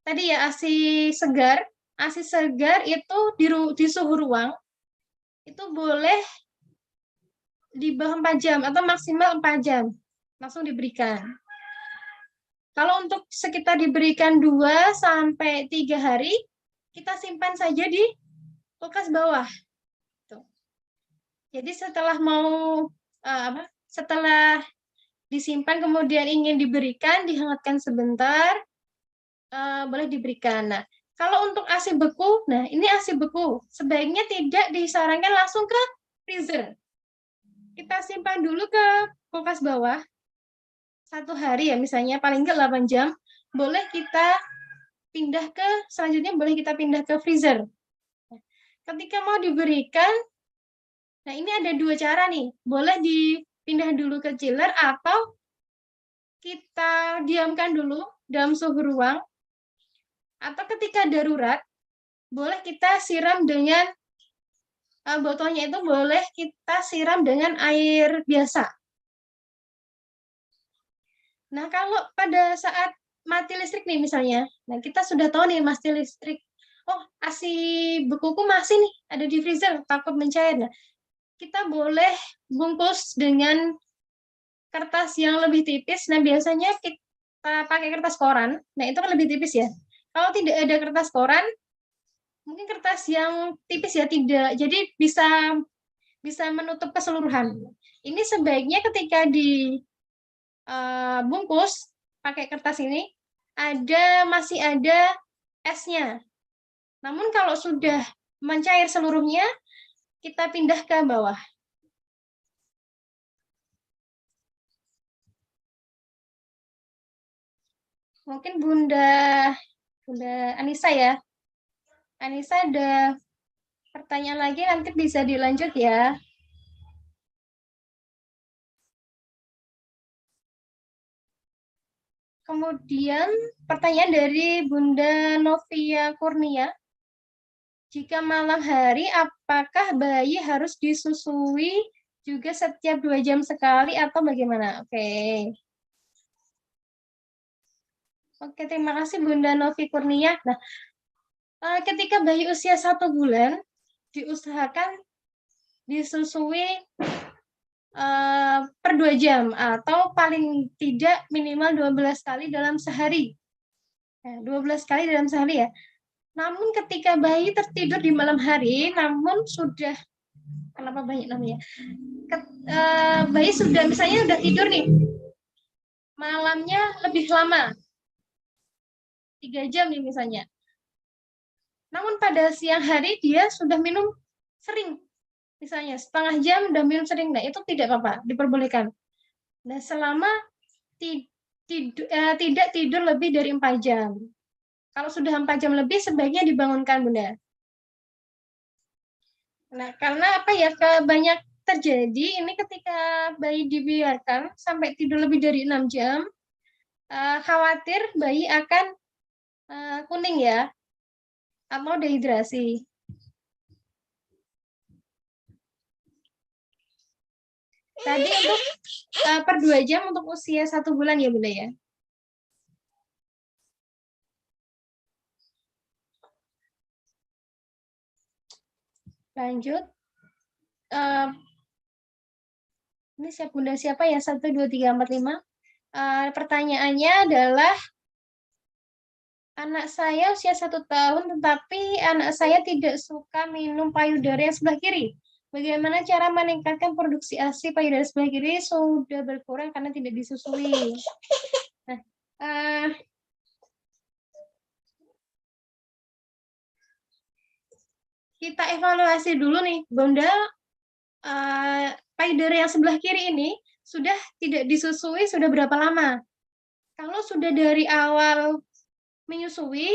tadi ya ASI segar. ASI segar itu di suhu ruang, itu boleh di bawah 4 jam atau maksimal 4 jam langsung diberikan. Kalau untuk sekitar diberikan 2 sampai 3 hari, kita simpan saja di kulkas bawah. Tuh. Jadi setelah setelah disimpan kemudian ingin diberikan, dihangatkan sebentar, boleh diberikan. Nah, kalau untuk ASI beku, nah ini ASI beku, sebaiknya tidak disarankan langsung ke freezer. Kita simpan dulu ke kulkas bawah, 1 hari ya misalnya, paling enggak 8 jam, boleh kita pindah ke, selanjutnya boleh kita pindah ke freezer. Ketika mau diberikan, nah ini ada 2 cara nih, boleh dipindah dulu ke chiller atau kita diamkan dulu dalam suhu ruang, atau ketika darurat, boleh kita siram dengan, botolnya itu boleh kita siram dengan air biasa. Nah, kalau pada saat mati listrik nih misalnya, nah kita sudah tahu nih mati listrik, oh ASI bekuku masih nih ada di freezer, takut mencair. Nah, kita boleh bungkus dengan kertas yang lebih tipis. Nah, biasanya kita pakai kertas koran, nah itu kan lebih tipis ya. Kalau tidak ada kertas koran, mungkin kertas yang tipis ya, tidak, jadi bisa menutup keseluruhan. Ini sebaiknya ketika di bungkus pakai kertas ini masih ada esnya. Namun kalau sudah mencair seluruhnya, kita pindah ke bawah. Mungkin Bunda Anissa ya. Anissa ada pertanyaan lagi, nanti bisa dilanjut ya. Kemudian pertanyaan dari Bunda Novia Kurnia. Jika malam hari, apakah bayi harus disusui juga setiap 2 jam sekali atau bagaimana? Oke, terima kasih Bunda Novi Kurnia. Nah, ketika bayi usia 1 bulan, diusahakan disusui per 2 jam atau paling tidak minimal 12 kali dalam sehari. 12 kali dalam sehari ya. Namun ketika bayi tertidur di malam hari, namun sudah, kenapa banyak namanya? Bayi sudah misalnya udah tidur nih, malamnya lebih lama, 3 jam nih misalnya. Namun pada siang hari dia sudah minum sering, misalnya setengah jam udah minum sering, nah itu tidak apa-apa, diperbolehkan. Nah, selama tidak tidur lebih dari 4 jam. Kalau sudah 4 jam lebih, sebaiknya dibangunkan, Bunda. Nah, karena apa ya, banyak terjadi ini ketika bayi dibiarkan sampai tidur lebih dari 6 jam, khawatir bayi akan kuning ya, atau dehidrasi. Tadi untuk per 2 jam untuk usia 1 bulan ya, Bunda ya. Lanjut. Ini Bunda siapa ya? 1, 2, 3, 4, 5. Pertanyaannya adalah Anak saya usia 1 tahun, tetapi anak saya tidak suka minum payudara yang sebelah kiri. Bagaimana cara meningkatkan produksi ASI payudara sebelah kiri sudah berkurang karena tidak disusui? Nah, kita evaluasi dulu nih, Bunda. Payudara yang sebelah kiri ini sudah tidak disusui sudah berapa lama? Kalau sudah dari awal menyusui,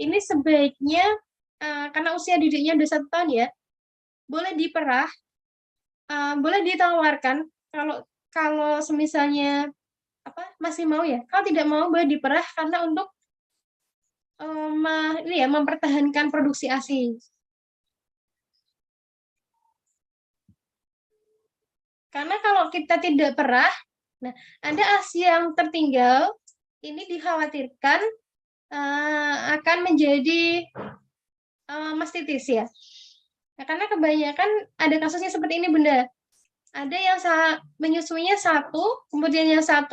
ini sebaiknya karena usia didiknya udah 1 tahun ya, boleh diperah, boleh ditawarkan kalau semisalnya masih mau ya. Kalau tidak mau boleh diperah karena untuk mempertahankan produksi ASI. Karena kalau kita tidak perah, nah ada ASI yang tertinggal, ini dikhawatirkan akan menjadi mastitis ya. Nah, karena kebanyakan ada kasusnya seperti ini, Bunda. Ada yang menyusuinya 1, kemudian yang 1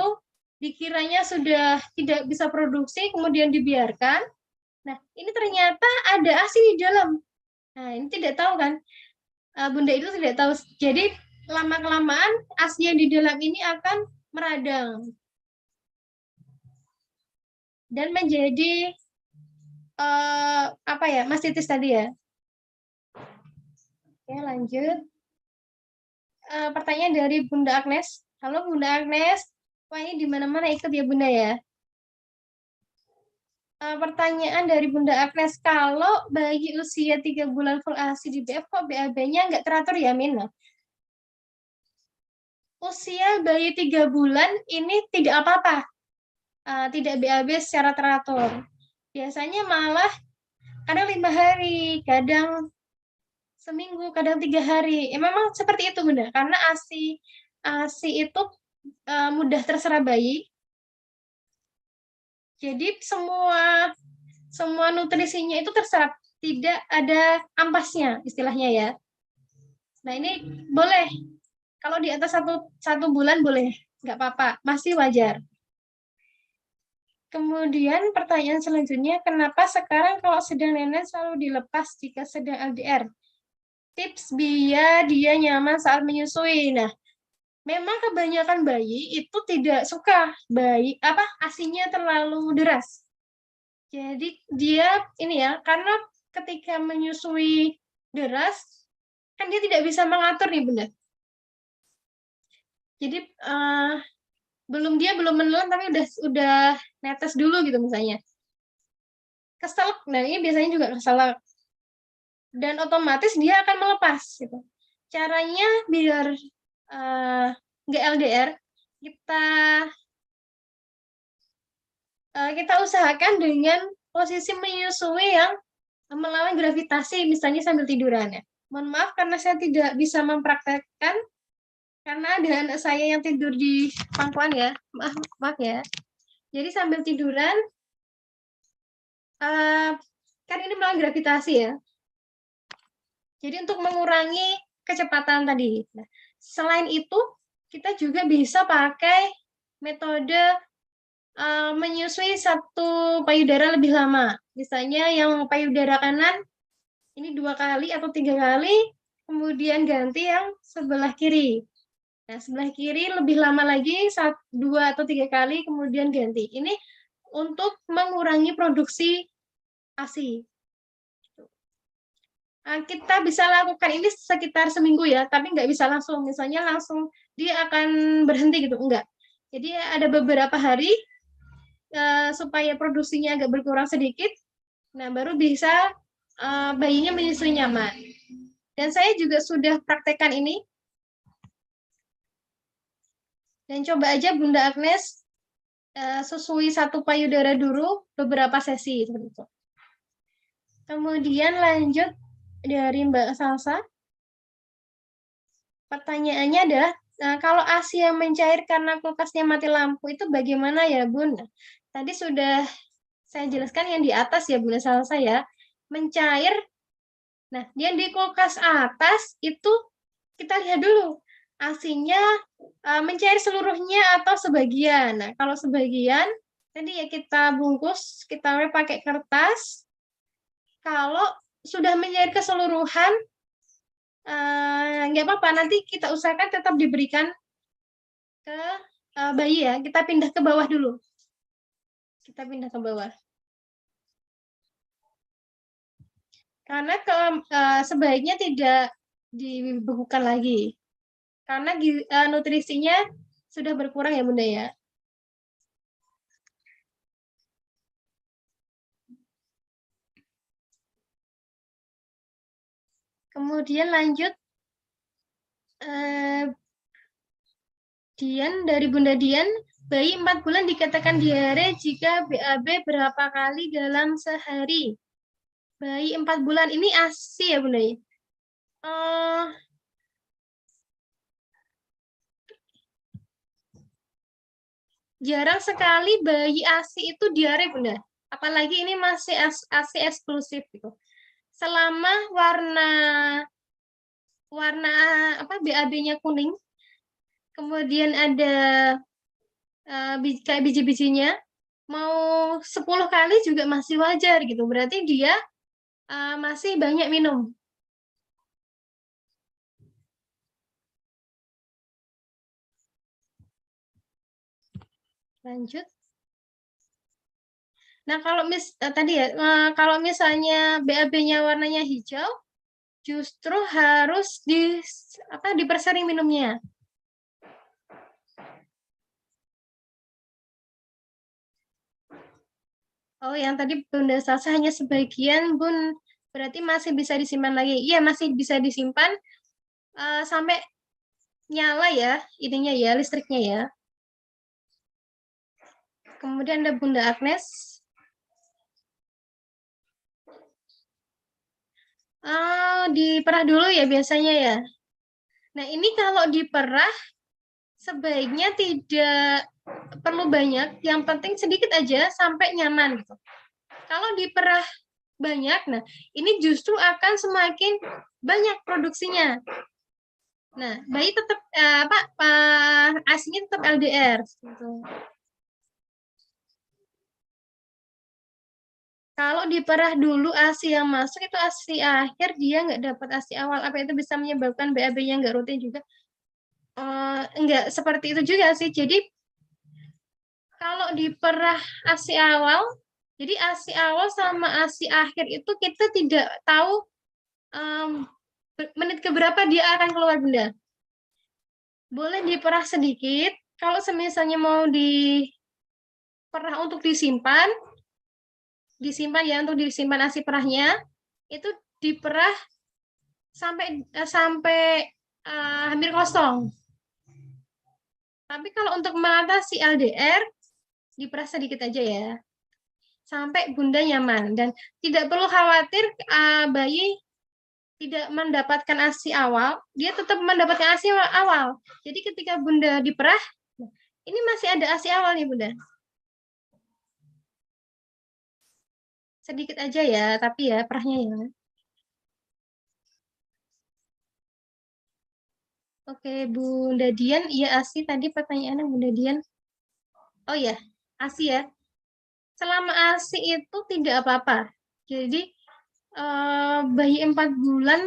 dikiranya sudah tidak bisa produksi, kemudian dibiarkan. Nah, ini ternyata ada ASI di dalam. Nah, ini tidak tahu kan? Bunda itu tidak tahu. Jadi, lama-kelamaan ASI yang di dalam ini akan meradang. Dan menjadi mastitis tadi ya. Oke, lanjut. Pertanyaan dari Bunda Agnes. Halo Bunda Agnes. Wah, ini di mana-mana ikut ya Bunda ya. Pertanyaan dari Bunda Agnes, kalau bayi usia 3 bulan full ASI di BF kok BAB-nya nggak teratur ya, Min? Usia bayi 3 bulan ini tidak apa-apa. Tidak BAB secara teratur. Biasanya malah kadang 5 hari, kadang seminggu, kadang 3 hari. Memang seperti itu, Bunda. Karena ASI itu mudah terserap bayi. Jadi semua nutrisinya itu terserap, tidak ada ampasnya istilahnya ya. Nah ini boleh, kalau di atas satu bulan boleh, nggak apa-apa, masih wajar. Kemudian pertanyaan selanjutnya, kenapa sekarang kalau sedang nenek selalu dilepas jika sedang LDR? Tips biar dia nyaman saat menyusui. Nah, memang kebanyakan bayi itu tidak suka ASINya terlalu deras. Jadi dia ini ya, karena ketika menyusui deras, kan dia tidak bisa mengatur nih Bunda. Jadi belum menelan tapi udah netes dulu gitu misalnya. Keselak, nah ini biasanya juga keselak. Dan otomatis dia akan melepas gitu. Caranya biar nggak LDR, kita usahakan dengan posisi menyusui yang melawan gravitasi, misalnya sambil tiduran ya. Mohon maaf karena saya tidak bisa mempraktekkan, karena ada anak saya yang tidur di pangkuan ya, maaf ya. Jadi sambil tiduran, kan ini melawan gravitasi ya. Jadi untuk mengurangi kecepatan tadi. Nah, selain itu, kita juga bisa pakai metode menyusui satu payudara lebih lama. Misalnya yang payudara kanan ini 2 kali atau 3 kali, kemudian ganti yang sebelah kiri. Nah, sebelah kiri lebih lama lagi, 2 atau 3 kali, kemudian ganti. Ini untuk mengurangi produksi ASI. Kita bisa lakukan ini sekitar seminggu ya, tapi nggak bisa langsung. Misalnya langsung dia akan berhenti gitu, enggak. Jadi ada beberapa hari supaya produksinya agak berkurang sedikit, nah baru bisa bayinya menyusui nyaman. Dan saya juga sudah praktekkan ini. Dan coba aja Bunda Agnes susui satu payudara dulu beberapa sesi seperti itu. Kemudian lanjut dari Mbak Salsa. Pertanyaannya adalah, kalau ASI yang mencair karena kulkasnya mati lampu itu bagaimana ya Bun? Tadi sudah saya jelaskan yang di atas ya Bunda Salsa ya. Mencair, nah yang di kulkas atas itu kita lihat dulu. ASI-nya mencair seluruhnya atau sebagian. Nah, kalau sebagian Tadi ya kita bungkus, kita pakai kertas. Kalau sudah mencair keseluruhan, nggak apa-apa. Nanti kita usahakan tetap diberikan ke bayi ya. Kita pindah ke bawah dulu. Kita pindah ke bawah. Karena sebaiknya tidak dibekukan lagi. Karena nutrisinya sudah berkurang ya Bunda ya. Kemudian lanjut Dian, dari Bunda Dian, bayi 4 bulan dikatakan diare jika BAB berapa kali dalam sehari. Bayi 4 bulan ini ASI ya Bunda ya? Jarang sekali bayi ASI itu diare Bunda. Apalagi ini masih ASI eksklusif gitu. Selama warna apa BAB-nya kuning, kemudian ada kayak biji-bijinya, mau 10 kali juga masih wajar gitu. Berarti dia masih banyak minum. Lanjut. Nah, kalau tadi ya, kalau misalnya BAB-nya warnanya hijau, justru harus dipersering minumnya. Oh, yang tadi Bunda Salsa hanya sebagian, Bun. Berarti masih bisa disimpan lagi. Iya, masih bisa disimpan sampai nyala ya, ininya ya, listriknya ya. Kemudian ada Bunda Agnes. Diperah dulu ya biasanya ya. Nah, ini kalau diperah, sebaiknya tidak perlu banyak, yang penting sedikit aja sampai nyaman gitu. Kalau diperah banyak, nah ini justru akan semakin banyak produksinya. Nah, bayi tetap ASI-nya tetap LDR. Gitu. Kalau diperah dulu ASI yang masuk itu ASI akhir, dia nggak dapat ASI awal. Apa itu bisa menyebabkan BAB-nya nggak rutin juga? Enggak seperti itu juga sih. Jadi kalau diperah ASI awal, jadi ASI awal sama ASI akhir itu kita tidak tahu menit keberapa dia akan keluar Bunda. Boleh diperah sedikit. Kalau misalnya mau diperah untuk disimpan ya untuk disimpan ASI perahnya, itu diperah sampai hampir kosong. Tapi kalau untuk mengatasi LDR, diperah sedikit aja ya. Sampai Bunda nyaman. Dan tidak perlu khawatir bayi tidak mendapatkan ASI awal, dia tetap mendapatkan ASI awal. Jadi ketika Bunda diperah, ini masih ada ASI awal nih Bunda. Sedikit aja ya, tapi ya perahnya ya. Oke, Bunda Dian, iya ASI tadi pertanyaannya Bunda Dian. Oh ya, ASI ya. Selama ASI itu tidak apa-apa. Jadi bayi 4 bulan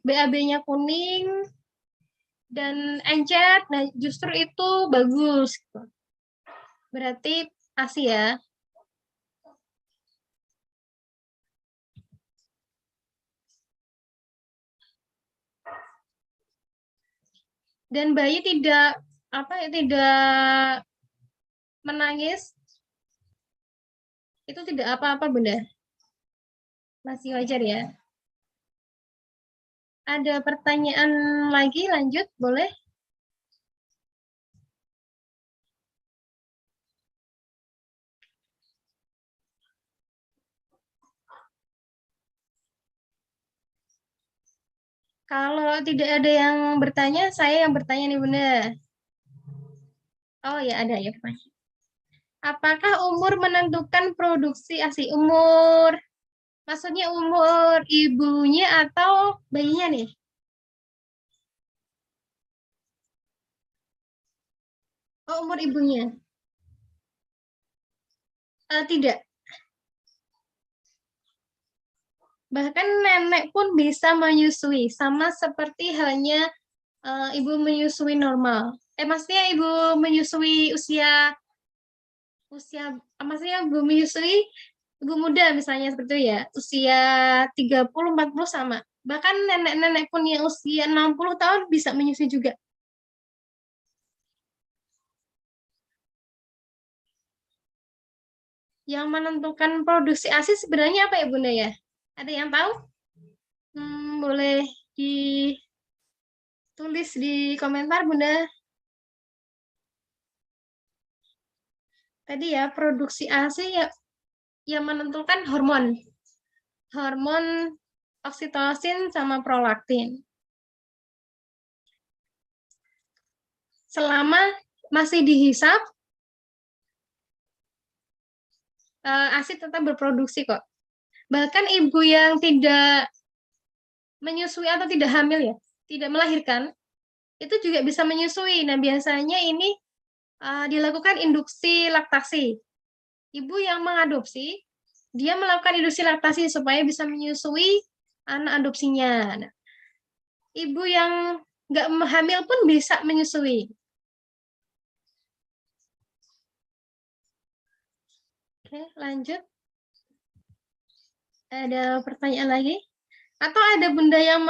BAB-nya kuning dan encer, nah justru itu bagus. Berarti ASI ya. Dan bayi tidak menangis, itu tidak apa-apa Bunda, masih wajar ya. Ada pertanyaan lagi, lanjut boleh? Kalau tidak ada yang bertanya, saya yang bertanya nih Bunda. Oh ya ada ya. Apakah umur menentukan produksi ASI? Maksudnya umur ibunya atau bayinya nih? Oh, umur ibunya. Tidak. Bahkan nenek pun bisa menyusui, sama seperti halnya ibu menyusui normal. Maksudnya ibu menyusui usia maksudnya ibu menyusui ibu muda misalnya seperti itu ya, usia 30-40 sama. Bahkan nenek-nenek pun yang usia 60 tahun bisa menyusui juga. Yang menentukan produksi ASI sebenarnya apa ya Bunda ya? Ada yang tahu? Boleh ditulis di komentar Bunda. Tadi ya produksi ASI ya yang menentukan hormon. Hormon oksitosin sama prolaktin. Selama masih dihisap, ASI tetap berproduksi kok. Bahkan ibu yang tidak menyusui atau tidak hamil ya, tidak melahirkan, itu juga bisa menyusui. Nah, biasanya ini dilakukan induksi laktasi. Ibu yang mengadopsi, dia melakukan induksi laktasi supaya bisa menyusui anak adopsinya. Nah, ibu yang nggak hamil pun bisa menyusui. Oke, lanjut. Ada pertanyaan lagi? Atau ada bunda yang